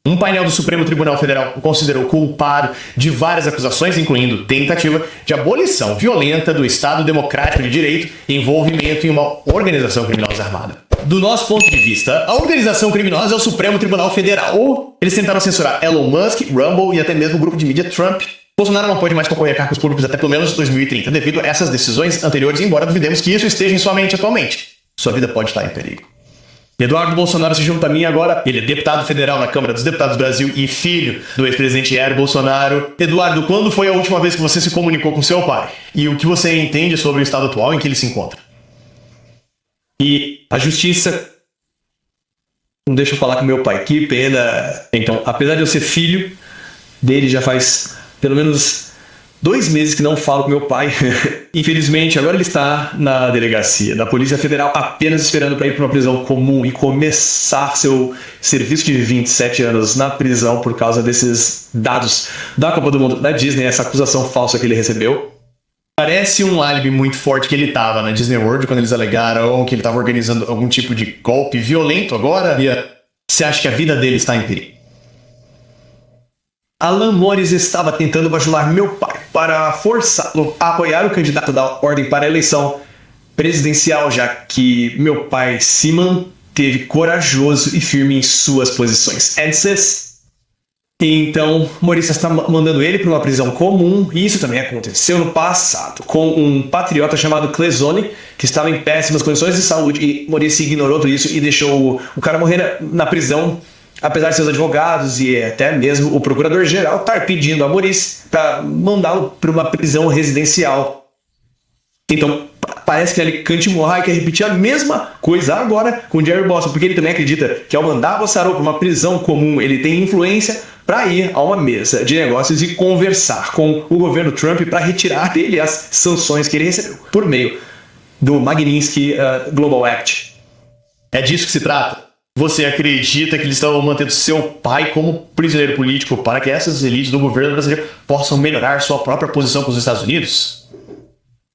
um painel do Supremo Tribunal Federal o considerou culpado de várias acusações, incluindo tentativa de abolição violenta do Estado Democrático de Direito e envolvimento em uma organização criminosa armada. Do nosso ponto de vista, a organização criminosa é o Supremo Tribunal Federal. Eles tentaram censurar Elon Musk, Rumble e até mesmo o grupo de mídia Trump. Bolsonaro não pode mais concorrer a cargos públicos até pelo menos 2030, devido a essas decisões anteriores, embora duvidemos que isso esteja em sua mente atualmente. Sua vida pode estar em perigo. Eduardo Bolsonaro se junta a mim agora. Ele é deputado federal na Câmara dos Deputados do Brasil e filho do ex-presidente Jair Bolsonaro. Eduardo, quando foi a última vez que você se comunicou com seu pai? E o que você entende sobre o estado atual em que ele se encontra? E a justiça não deixa eu falar com meu pai, que pena. Então, apesar de eu ser filho dele, já faz pelo menos 2 meses que não falo com meu pai. Infelizmente, agora ele está na delegacia da Polícia Federal, apenas esperando para ir para uma prisão comum e começar seu serviço de 27 anos na prisão por causa desses dados da Copa do Mundo da Disney, essa acusação falsa que ele recebeu. Parece um álibi muito forte que ele estava na Disney World quando eles alegaram que ele estava organizando algum tipo de golpe violento agora. Você acha que a vida dele está em perigo? Alan Mores estava tentando bajular meu pai para forçá-lo a apoiar o candidato da Ordem para a eleição presidencial, já que meu pai se manteve corajoso e firme em suas posições. Então, Maurício está mandando ele para uma prisão comum, e isso também aconteceu no passado, com um patriota chamado Clesone, que estava em péssimas condições de saúde, e Maurício ignorou tudo isso e deixou o cara morrer na prisão, apesar de seus advogados e até mesmo o procurador-geral estar pedindo a Maurício para mandá-lo para uma prisão residencial. Então, parece que Alicante Morai quer repetir a mesma coisa agora com Jerry Bolson, porque ele também acredita que ao mandar Bolsonaro para uma prisão comum, ele tem influência para ir a uma mesa de negócios e conversar com o governo Trump para retirar dele as sanções que ele recebeu por meio do Magnitsky Global Act. É disso que se trata? Você acredita que eles estão mantendo seu pai como prisioneiro político para que essas elites do governo brasileiro possam melhorar sua própria posição com os Estados Unidos?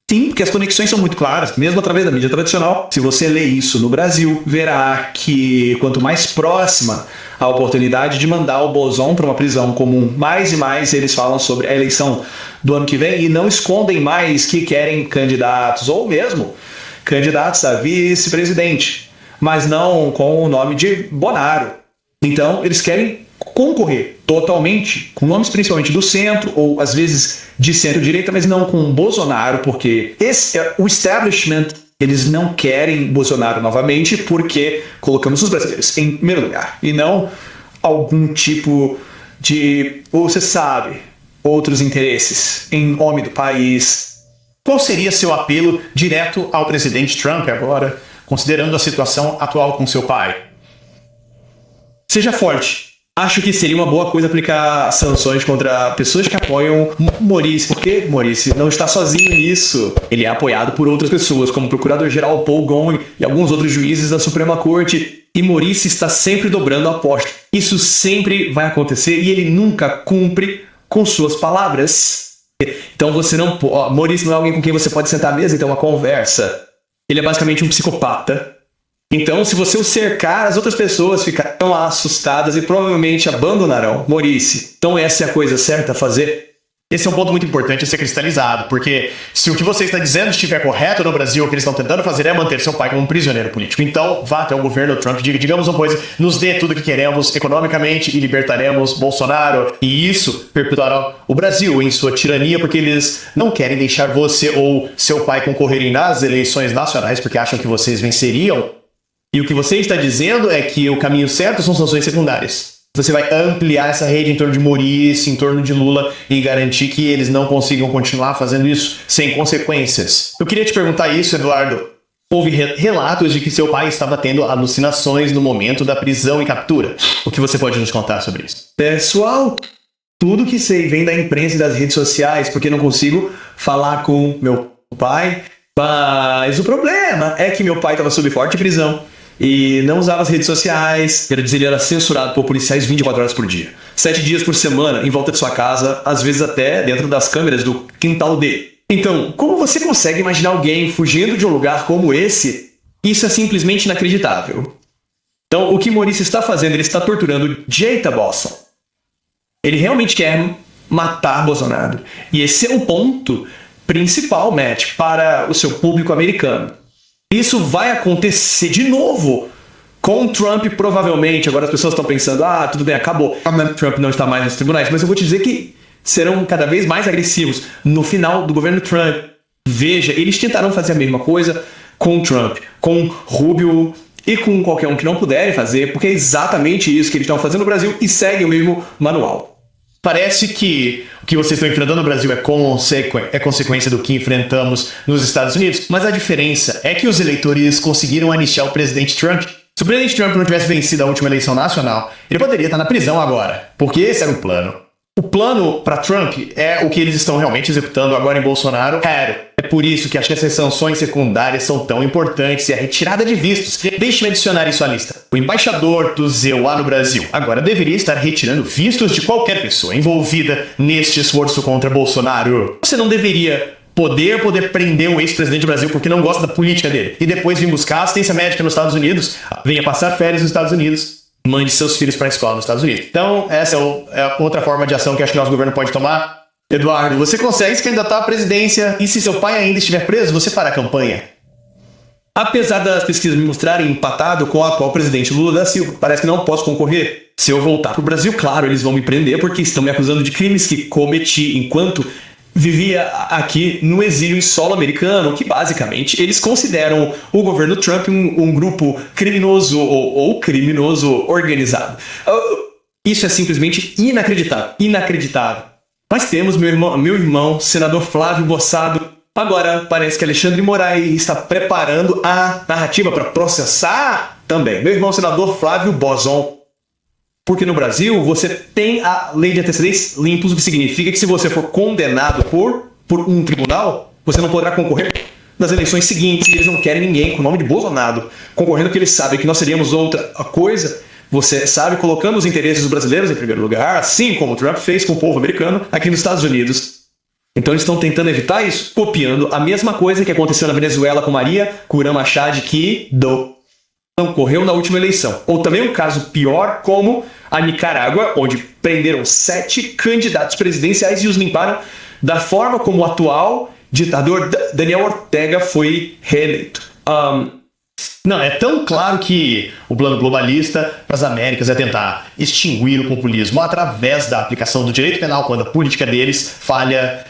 Sim, porque as conexões são muito claras, mesmo através da mídia tradicional. Se você lê isso no Brasil, verá que quanto mais próxima a oportunidade de mandar o Bolsonaro para uma prisão comum, mais e mais eles falam sobre a eleição do ano que vem e não escondem mais que querem candidatos, ou mesmo candidatos a vice-presidente, mas não com o nome de Bonaro. Então, eles querem concorrer totalmente com nomes principalmente do centro, ou às vezes de centro-direita, mas não com Bolsonaro, porque esse é o establishment. Eles não querem Bolsonaro novamente porque colocamos os brasileiros em primeiro lugar e não algum tipo de, ou você sabe, outros interesses em nome do país. Qual seria seu apelo direto ao presidente Trump agora, considerando a situação atual com seu pai? Seja forte. Acho que seria uma boa coisa aplicar sanções contra pessoas que apoiam Maurício, porque Maurício não está sozinho nisso. Ele é apoiado por outras pessoas, como o procurador-geral Paul Golding e alguns outros juízes da Suprema Corte. E Maurício está sempre dobrando a aposta. Isso sempre vai acontecer e ele nunca cumpre com suas palavras. Então você não... Maurício não é alguém com quem você pode sentar à mesa e ter uma conversa. Ele é basicamente um psicopata. Então, se você o cercar, as outras pessoas ficarão assustadas e provavelmente abandonarão Maurício. Então, essa é a coisa certa a fazer. Esse é um ponto muito importante a ser cristalizado, porque se o que você está dizendo estiver correto no Brasil, o que eles estão tentando fazer é manter seu pai como um prisioneiro político. Então, vá até o governo Trump e diga, digamos uma coisa, nos dê tudo o que queremos economicamente e libertaremos Bolsonaro. E isso perpetuará o Brasil em sua tirania, porque eles não querem deixar você ou seu pai concorrerem nas eleições nacionais, porque acham que vocês venceriam. E o que você está dizendo é que o caminho certo são sanções secundárias. Você vai ampliar essa rede em torno de Maurício, em torno de Lula e garantir que eles não consigam continuar fazendo isso sem consequências. Eu queria te perguntar isso, Eduardo. Houve relatos de que seu pai estava tendo alucinações no momento da prisão e captura. O que você pode nos contar sobre isso? Pessoal, tudo que sei vem da imprensa e das redes sociais, porque não consigo falar com meu pai. Mas o problema é que meu pai estava sob forte prisão e não usava as redes sociais. Quero dizer, ele era censurado por policiais 24 horas por dia. 7 dias por semana, em volta de sua casa, às vezes até dentro das câmeras do quintal dele. Então, como você consegue imaginar alguém fugindo de um lugar como esse? Isso é simplesmente inacreditável. Então, o que Maurício está fazendo? Ele está torturando Jeita Bolson. Ele realmente quer matar Bolsonaro. E esse é o ponto principal, Matt, para o seu público americano. Isso vai acontecer de novo com Trump, provavelmente. Agora as pessoas estão pensando, tudo bem, acabou. Trump não está mais nos tribunais, mas eu vou te dizer que serão cada vez mais agressivos no final do governo Trump. Veja, eles tentaram fazer a mesma coisa com Trump, com Rubio e com qualquer um que não puderem fazer, porque é exatamente isso que eles estão fazendo no Brasil e seguem o mesmo manual. Parece que o que vocês estão enfrentando no Brasil é consequência do que enfrentamos nos Estados Unidos, mas a diferença é que os eleitores conseguiram anistiar o presidente Trump. Se o presidente Trump não tivesse vencido a última eleição nacional, ele poderia estar na prisão agora, porque esse era o plano. O plano para Trump é o que eles estão realmente executando agora em Bolsonaro. É por isso que acho que essas sanções secundárias são tão importantes e a retirada de vistos. Deixe-me adicionar isso à lista. O embaixador do ZEUA no Brasil agora deveria estar retirando vistos de qualquer pessoa envolvida neste esforço contra Bolsonaro. Você não deveria poder prender um ex-presidente do Brasil porque não gosta da política dele e depois vir buscar assistência médica nos Estados Unidos, venha passar férias nos Estados Unidos, mande seus filhos para a escola nos Estados Unidos. Então, essa é outra forma de ação que acho que nosso governo pode tomar. Eduardo, você consegue se candidatar à presidência e se seu pai ainda estiver preso, você fará campanha? Apesar das pesquisas me mostrarem empatado com o atual presidente Lula da Silva, parece que não posso concorrer. Se eu voltar pro Brasil, claro, eles vão me prender porque estão me acusando de crimes que cometi enquanto vivia aqui no exílio em solo americano, que basicamente eles consideram o governo Trump um grupo criminoso ou criminoso organizado. Isso é simplesmente inacreditável. Inacreditável. Nós temos meu irmão, senador Flávio Bossado. Agora parece que Alexandre Moraes está preparando a narrativa para processar também meu irmão, senador Flávio Bozon. Porque no Brasil você tem a lei de antecedentes limpos, o que significa que se você for condenado por um tribunal, você não poderá concorrer nas eleições seguintes. E eles não querem ninguém com o nome de Bolsonaro concorrendo, porque eles sabem que nós seríamos outra coisa. Você sabe, colocando os interesses dos brasileiros em primeiro lugar, assim como o Trump fez com o povo americano aqui nos Estados Unidos. Então eles estão tentando evitar isso, copiando a mesma coisa que aconteceu na Venezuela com Maria Corina Machado, que não correu na última eleição. Ou também um caso pior, como a Nicarágua, onde prenderam 7 candidatos presidenciais e os limparam da forma como o atual ditador Daniel Ortega foi reeleito. Não, é tão claro que o plano globalista para as Américas é tentar extinguir o populismo através da aplicação do direito penal quando a política deles falha.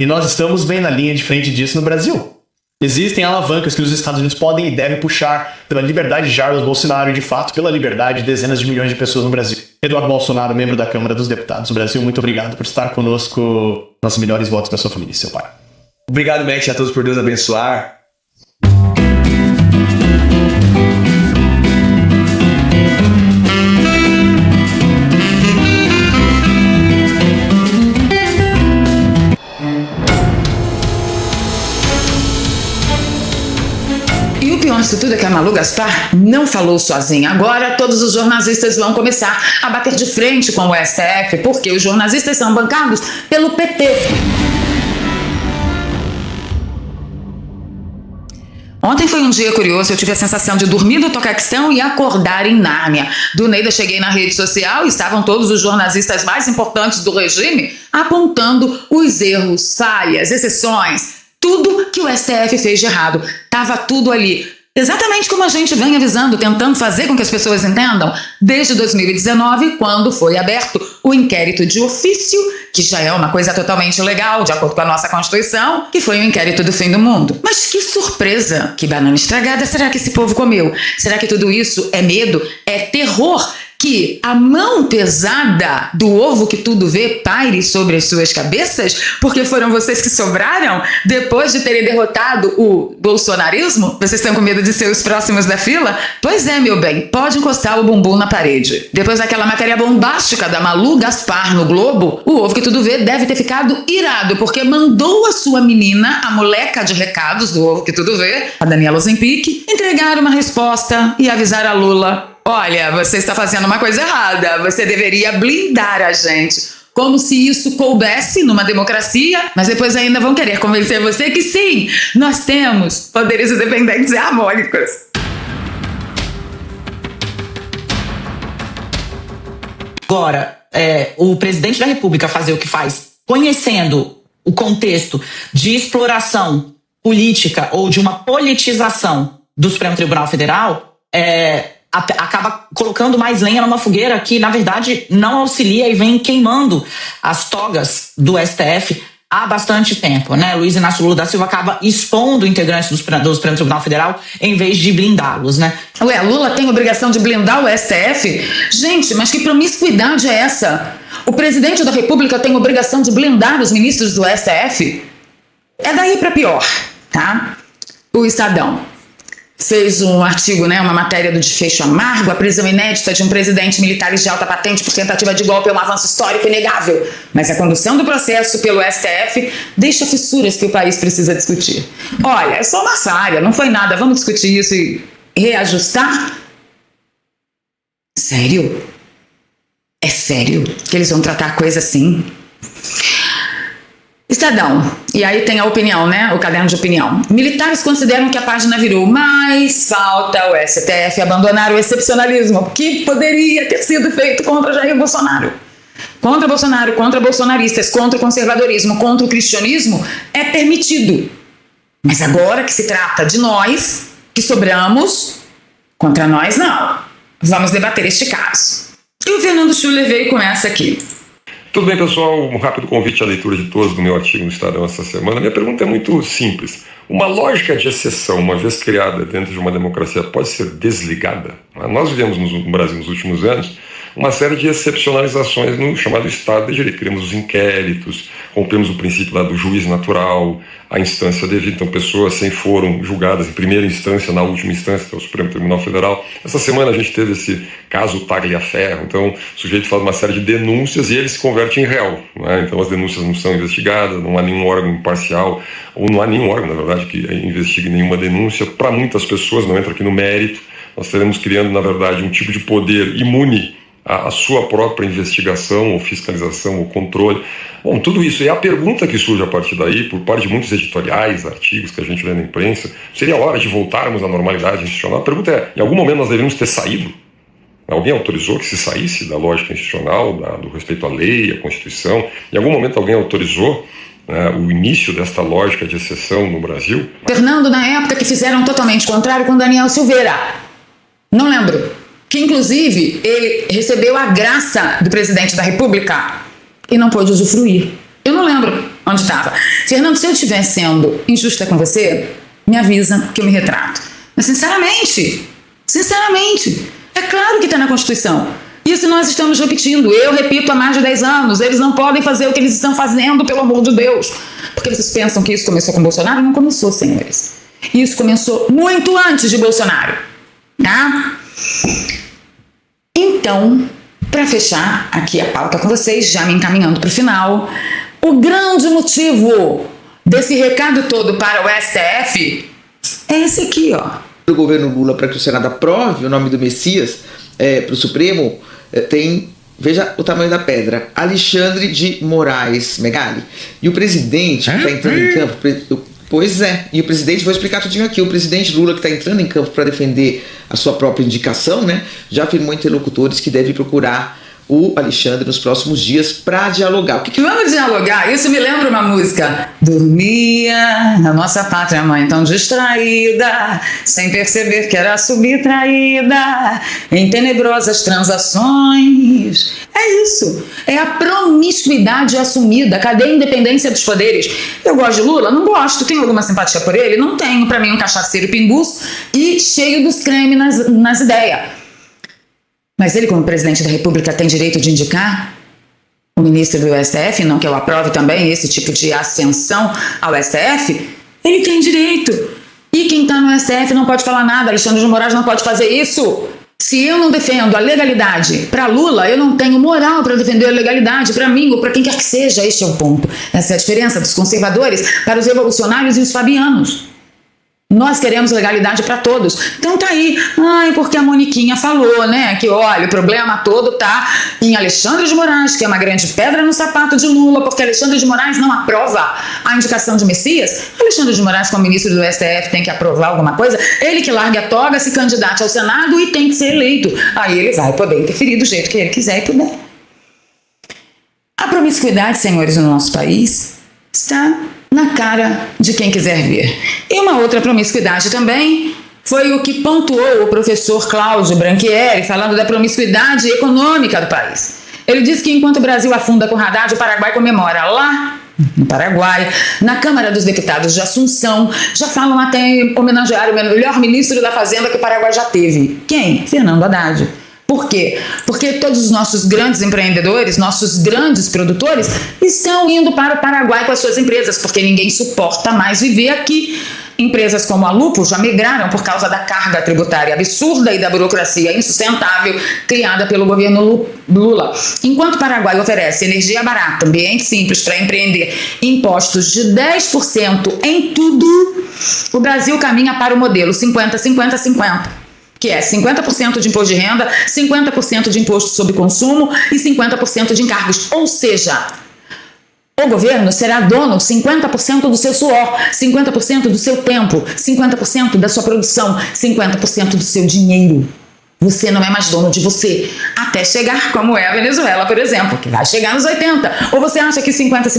E nós estamos bem na linha de frente disso no Brasil. Existem alavancas que os Estados Unidos podem e devem puxar pela liberdade de Jair Bolsonaro e, de fato, pela liberdade de dezenas de milhões de pessoas no Brasil. Eduardo Bolsonaro, membro da Câmara dos Deputados do Brasil, muito obrigado por estar conosco. Nossos melhores votos para sua família e seu pai. Obrigado, Matt, a todos por Deus abençoar. E o pior disso tudo é que a Malu Gaspar não falou sozinha. Agora todos os jornalistas vão começar a bater de frente com o STF, porque os jornalistas são bancados pelo PT. Ontem foi um dia curioso, eu tive a sensação de dormir no Tocaquistão e acordar em Nárnia. Do Neida cheguei na rede social e estavam todos os jornalistas mais importantes do regime apontando os erros, falhas, exceções, tudo que o STF fez de errado. Tava tudo ali. Exatamente como a gente vem avisando, tentando fazer com que as pessoas entendam, desde 2019, quando foi aberto o inquérito de ofício, que já é uma coisa totalmente legal, de acordo com a nossa Constituição, que foi o inquérito do fim do mundo. Mas que surpresa! Que banana estragada será que esse povo comeu? Será que tudo isso é medo? É terror? Que a mão pesada do ovo que tudo vê paire sobre as suas cabeças? Porque foram vocês que sobraram depois de terem derrotado o bolsonarismo? Vocês estão com medo de ser os próximos da fila? Pois é, meu bem, pode encostar o bumbum na parede. Depois daquela matéria bombástica da Malu Gaspar no Globo, o ovo que tudo vê deve ter ficado irado, porque mandou a sua menina, a moleca de recados do ovo que tudo vê, a Daniela Zempic, entregar uma resposta e avisar a Lula: olha, você está fazendo uma coisa errada, você deveria blindar a gente. Como se isso coubesse numa democracia, mas depois ainda vão querer convencer você que sim, nós temos poderes independentes e harmônicos. Agora, o presidente da República fazer o que faz, conhecendo o contexto de exploração política ou de uma politização do Supremo Tribunal Federal, acaba colocando mais lenha numa fogueira que, na verdade, não auxilia e vem queimando as togas do STF há bastante tempo, né? Luiz Inácio Lula da Silva acaba expondo integrantes do Supremo Tribunal Federal em vez de blindá-los, né? Ué, Lula tem obrigação de blindar o STF? Gente, mas que promiscuidade é essa? O presidente da República tem obrigação de blindar os ministros do STF? É daí pra pior, tá? O Estadão fez um artigo, né, uma matéria do desfecho amargo, a prisão inédita de um presidente militar de alta patente por tentativa de golpe é um avanço histórico inegável, mas a condução do processo pelo STF deixa fissuras que o país precisa discutir. Olha, é só uma falha, não foi nada, vamos discutir isso e reajustar? Sério? É sério que eles vão tratar a coisa assim? Estadão, e aí tem a opinião, né? O caderno de opinião. Militares consideram que a página virou, mas falta o STF abandonar o excepcionalismo que poderia ter sido feito contra Jair Bolsonaro. Contra Bolsonaro, contra bolsonaristas, contra o conservadorismo, contra o cristianismo, é permitido. Mas agora que se trata de nós, que que sobramos, contra nós não. Vamos debater este caso. E o Fernando Schuller veio com essa aqui. Tudo bem, pessoal? Um rápido convite à leitura de todos do meu artigo no Estadão essa semana. Minha pergunta é muito simples. Uma lógica de exceção, uma vez criada dentro de uma democracia, pode ser desligada? Nós vivemos no Brasil nos últimos anos uma série de excepcionalizações no chamado Estado de Direito. Criamos os inquéritos, rompemos o princípio lá do juiz natural, a instância devida. Então, pessoas sem foram julgadas em primeira instância, na última instância, que é o Supremo Tribunal Federal. Essa semana a gente teve esse caso Tagliaferro. Então, o sujeito faz uma série de denúncias e ele se converte em réu, né? Então, as denúncias não são investigadas, não há nenhum órgão imparcial, ou não há nenhum órgão, na verdade, que investigue nenhuma denúncia. Para muitas pessoas, não entra aqui no mérito, nós estaremos criando, na verdade, um tipo de poder imune a sua própria investigação, ou fiscalização, ou controle. Bom, tudo isso. E a pergunta que surge a partir daí, por parte de muitos editoriais, artigos que a gente lê na imprensa, seria a hora de voltarmos à normalidade institucional? A pergunta é, em algum momento nós deveríamos ter saído? Alguém autorizou que se saísse da lógica institucional, do respeito à lei, à Constituição? Em algum momento alguém autorizou o início desta lógica de exceção no Brasil? Fernando, na época que fizeram totalmente contrário com Daniel Silveira. Não lembro. Que, inclusive, ele recebeu a graça do presidente da República e não pôde usufruir. Eu não lembro onde estava. Fernando, se eu estiver sendo injusta com você, me avisa que eu me retrato. Mas, sinceramente, é claro que está na Constituição. Isso nós estamos repetindo. Eu repito há mais de 10 anos. Eles não podem fazer o que eles estão fazendo, pelo amor de Deus. Porque vocês pensam que isso começou com Bolsonaro? Não começou, senhores. Isso começou muito antes de Bolsonaro. Tá? Então, para fechar aqui a pauta com vocês, já me encaminhando para o final, o grande motivo desse recado todo para o STF é esse aqui, ó. O governo Lula, para que o Senado aprove o nome do Messias para o Supremo, veja o tamanho da pedra, Alexandre de Moraes Megali. E o presidente que está entrando em campo... Pois é, e o presidente, vou explicar tudinho aqui, o presidente Lula, que está entrando em campo para defender a sua própria indicação, né, já afirmou a interlocutores que deve procurar o Alexandre nos próximos dias para dialogar. Vamos dialogar? Isso me lembra uma música. Dormia na nossa pátria mãe tão distraída, sem perceber que era subtraída em tenebrosas transações. É isso. É a promiscuidade assumida. Cadê a independência dos poderes? Eu gosto de Lula? Não gosto. Tenho alguma simpatia por ele? Não tenho. Para mim, um cachaceiro pinguço e cheio dos cremes nas ideias. Mas ele, como presidente da República, tem direito de indicar o ministro do STF, não que eu aprove também esse tipo de ascensão ao STF? Ele tem direito. E quem está no STF não pode falar nada. Alexandre de Moraes não pode fazer isso. Se eu não defendo a legalidade para Lula, eu não tenho moral para defender a legalidade para mim ou para quem quer que seja. Este é o ponto. Essa é a diferença dos conservadores para os revolucionários e os fabianos. Nós queremos legalidade para todos. Então tá aí. Ai, porque a Moniquinha falou, né? Que olha, o problema todo tá em Alexandre de Moraes, que é uma grande pedra no sapato de Lula, porque Alexandre de Moraes não aprova a indicação de Messias. Alexandre de Moraes, como ministro do STF, tem que aprovar alguma coisa. Ele que largue a toga, se candidate ao Senado e tem que ser eleito. Aí ele vai poder interferir do jeito que ele quiser e puder. A promiscuidade, senhores, no nosso país está na cara de quem quiser ver. E uma outra promiscuidade também foi o que pontuou o professor Cláudio Branchieri, falando da promiscuidade econômica do país. Ele disse que enquanto o Brasil afunda com Haddad, o Paraguai comemora. Lá no Paraguai, na Câmara dos Deputados de Assunção, já falam até em homenagear o melhor ministro da Fazenda que o Paraguai já teve. Quem? Fernando Haddad. Por quê? Porque todos os nossos grandes empreendedores, nossos grandes produtores estão indo para o Paraguai com as suas empresas, porque ninguém suporta mais viver aqui. Empresas como a Lupo já migraram por causa da carga tributária absurda e da burocracia insustentável criada pelo governo Lula. Enquanto o Paraguai oferece energia barata, ambiente simples para empreender, impostos de 10% em tudo, o Brasil caminha para o modelo 50-50-50. Que é 50% de imposto de renda, 50% de imposto sobre consumo e 50% de encargos. Ou seja, o governo será dono de 50% do seu suor, 50% do seu tempo, 50% da sua produção, 50% do seu dinheiro. Você não é mais dono de você, até chegar como é a Venezuela, por exemplo, que vai chegar nos 80. Ou você acha que 50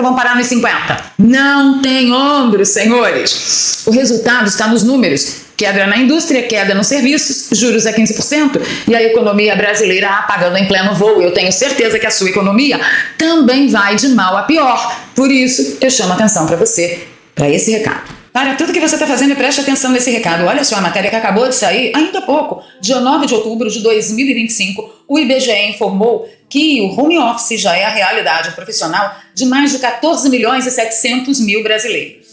vão parar nos 50? Não tem ombros, senhores. O resultado está nos números. Queda na indústria, queda nos serviços, juros a 15% e a economia brasileira apagando em pleno voo. Eu tenho certeza que a sua economia também vai de mal a pior. Por isso, eu chamo a atenção para você, para esse recado. Para tudo que você está fazendo, preste atenção nesse recado. Olha só a matéria que acabou de sair, ainda há pouco, dia 9 de outubro de 2025, o IBGE informou que o home office já é a realidade profissional de mais de 14 milhões e 700 mil brasileiros.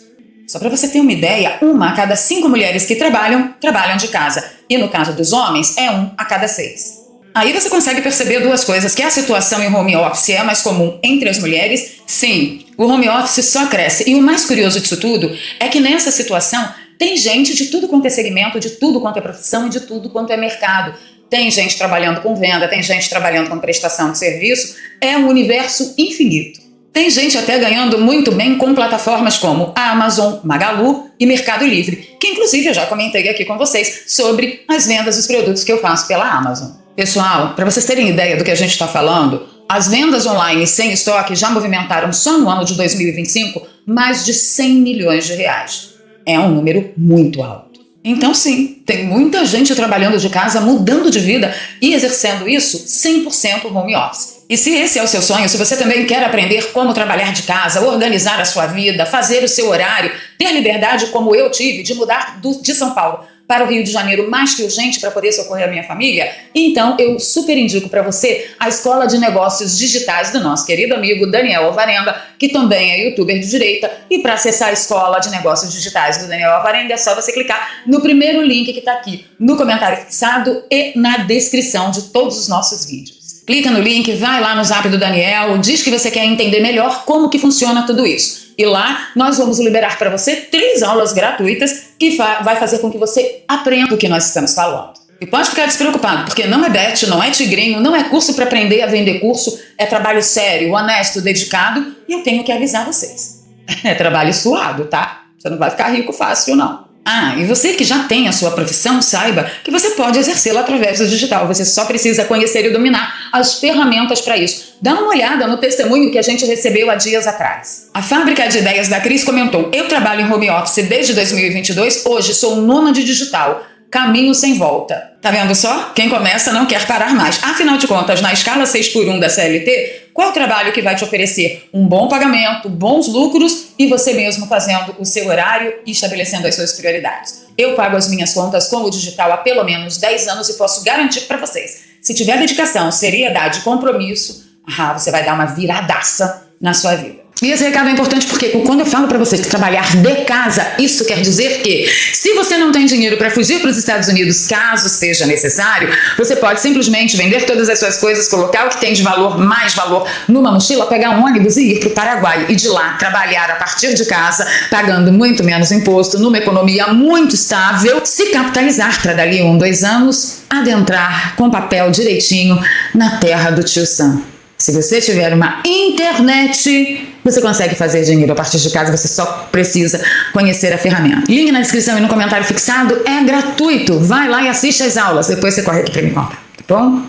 Só para você ter uma ideia, 1 a cada 5 mulheres que trabalham de casa. E no caso dos homens, é 1 a cada 6. Aí você consegue perceber duas coisas, que a situação em home office é mais comum entre as mulheres. Sim, o home office só cresce. E o mais curioso disso tudo é que nessa situação tem gente de tudo quanto é segmento, de tudo quanto é profissão e de tudo quanto é mercado. Tem gente trabalhando com venda, tem gente trabalhando com prestação de serviço. É um universo infinito. Tem gente até ganhando muito bem com plataformas como a Amazon, Magalu e Mercado Livre, que inclusive eu já comentei aqui com vocês sobre as vendas dos produtos que eu faço pela Amazon. Pessoal, para vocês terem ideia do que a gente está falando, as vendas online sem estoque já movimentaram só no ano de 2025 mais de 100 milhões de reais. É um número muito alto. Então sim, tem muita gente trabalhando de casa, mudando de vida e exercendo isso 100% home office. E se esse é o seu sonho, se você também quer aprender como trabalhar de casa, organizar a sua vida, fazer o seu horário, ter liberdade como eu tive de mudar de São Paulo para o Rio de Janeiro mais que urgente para poder socorrer a minha família, então eu super indico para você a Escola de Negócios Digitais do nosso querido amigo Daniel Alvarenga, que também é youtuber de direita. E para acessar a Escola de Negócios Digitais do Daniel Alvarenga é só você clicar no primeiro link que está aqui no comentário fixado e na descrição de todos os nossos vídeos. Clica no link, vai lá no zap do Daniel, diz que você quer entender melhor como que funciona tudo isso. E lá nós vamos liberar para você 3 aulas gratuitas que vai fazer com que você aprenda o que nós estamos falando. E pode ficar despreocupado, porque não é bet, não é tigrinho, não é curso para aprender a vender curso, é trabalho sério, honesto, dedicado, e eu tenho que avisar vocês. É trabalho suado, tá? Você não vai ficar rico fácil, não. Ah, e você que já tem a sua profissão, saiba que você pode exercê-la através do digital. Você só precisa conhecer e dominar as ferramentas para isso. Dá uma olhada no testemunho que a gente recebeu há dias atrás. A Fábrica de Ideias da Cris comentou: eu trabalho em home office desde 2022, hoje sou nômade digital. Caminho sem volta. Tá vendo só? Quem começa não quer parar mais. Afinal de contas, na escala 6x1 da CLT, qual o trabalho que vai te oferecer um bom pagamento, bons lucros e você mesmo fazendo o seu horário e estabelecendo as suas prioridades? Eu pago as minhas contas com o digital há pelo menos 10 anos e posso garantir para vocês, se tiver dedicação, seriedade e compromisso, você vai dar uma viradaça na sua vida. E esse recado é importante porque quando eu falo para você trabalhar de casa, isso quer dizer que se você não tem dinheiro para fugir para os Estados Unidos, caso seja necessário, você pode simplesmente vender todas as suas coisas, colocar o que tem de valor, mais valor, numa mochila, pegar um ônibus e ir para o Paraguai. E de lá trabalhar a partir de casa, pagando muito menos imposto, numa economia muito estável, se capitalizar para dali 1, 2 anos, adentrar com papel direitinho na terra do tio Sam. Se você tiver uma internet, você consegue fazer dinheiro a partir de casa, você só precisa conhecer a ferramenta. Link na descrição e no comentário fixado, é gratuito. Vai lá e assiste as aulas, depois você corre aqui para me contar, tá bom?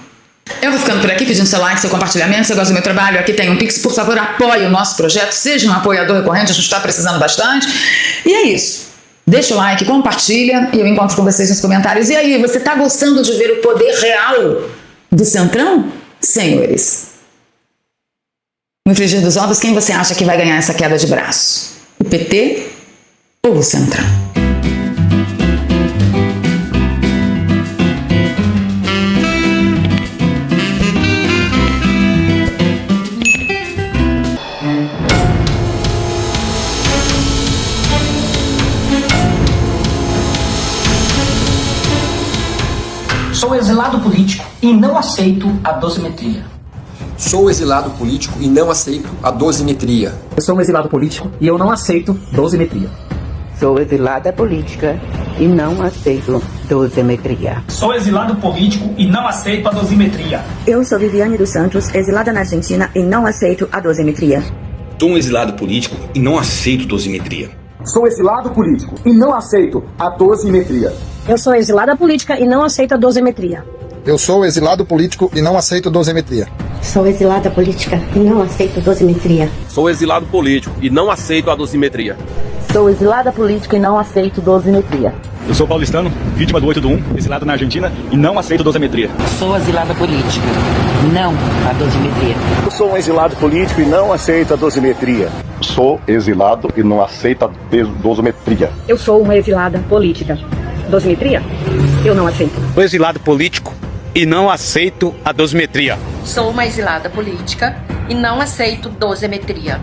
Eu vou ficando por aqui pedindo seu like, seu compartilhamento, se você gosta do meu trabalho, aqui tem um Pix, por favor, apoie o nosso projeto, seja um apoiador recorrente, a gente está precisando bastante. E é isso. Deixa o like, compartilha e eu encontro com vocês nos comentários. E aí, você está gostando de ver o poder real do Centrão? Senhores, no frigir dos ovos, quem você acha que vai ganhar essa queda de braço? O PT ou o Centrão? Sou exilado político e não aceito a dosimetria. Sou exilado político e não aceito a dosimetria. Eu sou um exilado político e eu não aceito dosimetria. Sou exilada política e não aceito dosimetria. Sou exilado político e não aceito a dosimetria. Eu sou Viviane dos Santos, exilada na Argentina e não aceito a dosimetria. Sou um exilado político e não aceito dosimetria. Sou exilado político e não aceito a dosimetria. Eu sou exilada política e não aceito a dosimetria. Eu sou exilado político e não aceito dosimetria. Sou exilada política e não aceito dosimetria. Sou exilado político e não aceito a dosimetria. Sou exilada política e não aceito dosimetria. Eu sou paulistano, vítima do 8 do 1, exilado na Argentina e não aceito dosimetria. Sou exilada política, não a dosimetria. Eu sou um exilado político e não aceito a dosimetria. Sou exilado e não aceito a dosimetria. Eu sou uma exilada política. Dosimetria? Eu não aceito. Sou exilado político e não aceito a dosimetria. Sou uma exilada política e não aceito dosimetria.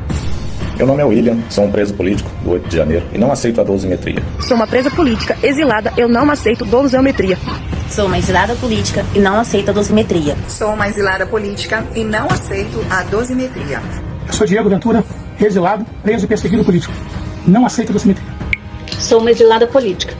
Meu nome é William, sou um preso político do 8 de janeiro e não aceito a dosimetria. Sou uma presa política exilada, eu não aceito dosimetria. Sou uma exilada política e não aceito a dosimetria. Sou uma exilada política e não aceito a dosimetria. Eu sou Diego Ventura, exilado, preso e perseguido político. Não aceito a dosimetria. Sou uma exilada política.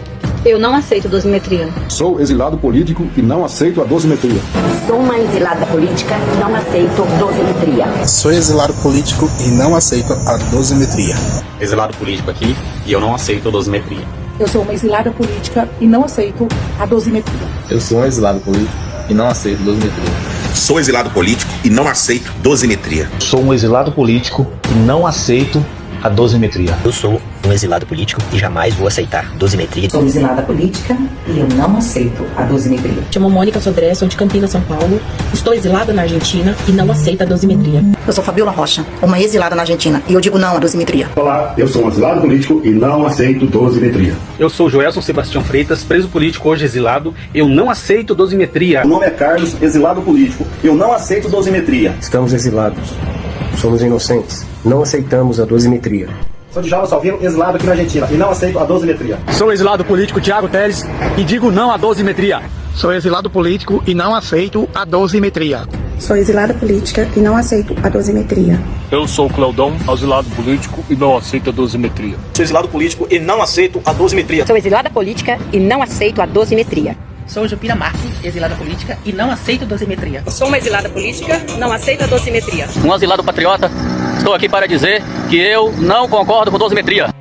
Eu não aceito dosimetria. Sou exilado político e não aceito a dosimetria. Sou uma exilada política e não aceito dosimetria. Sou exilado político e não aceito a dosimetria. Exilado político aqui e eu não aceito a dosimetria. Eu sou uma exilada política e não aceito a dosimetria. Eu sou um exilado político e não aceito dosimetria. Sou exilado político e não aceito dosimetria. Sou um exilado político e não aceito a dosimetria. Eu sou um exilado político e jamais vou aceitar dosimetria. Sou exilada política e eu não aceito a dosimetria. Chamo Mônica Sodré, sou de Campinas, São Paulo. Estou exilada na Argentina e não aceito a dosimetria. Eu sou Fabiola Rocha, uma exilada na Argentina e eu digo não à dosimetria. Olá, eu sou um exilado político e não aceito dosimetria. Eu sou Joelson Sebastião Freitas, preso político, hoje exilado. Eu não aceito dosimetria. Meu nome é Carlos, exilado político. Eu não aceito dosimetria. Estamos exilados. Somos inocentes. Não aceitamos a dosimetria. Sou Djalma Salvino, exilado aqui na Argentina e não aceito a dosimetria. Sou exilado político Tiago Teles e digo não à dosimetria. Sou exilado político e não aceito a dosimetria. Sou exilada política e não aceito a dosimetria. Eu sou o Cleudão, exilado político e não aceito a dosimetria. Sou exilado político e não aceito a dosimetria. Sou exilada política e não aceito a dosimetria. Sou Jupira Marques, exilada política e não aceito dosimetria. Sou uma exilada política, não aceito a dosimetria. Um exilado patriota, estou aqui para dizer que eu não concordo com dosimetria.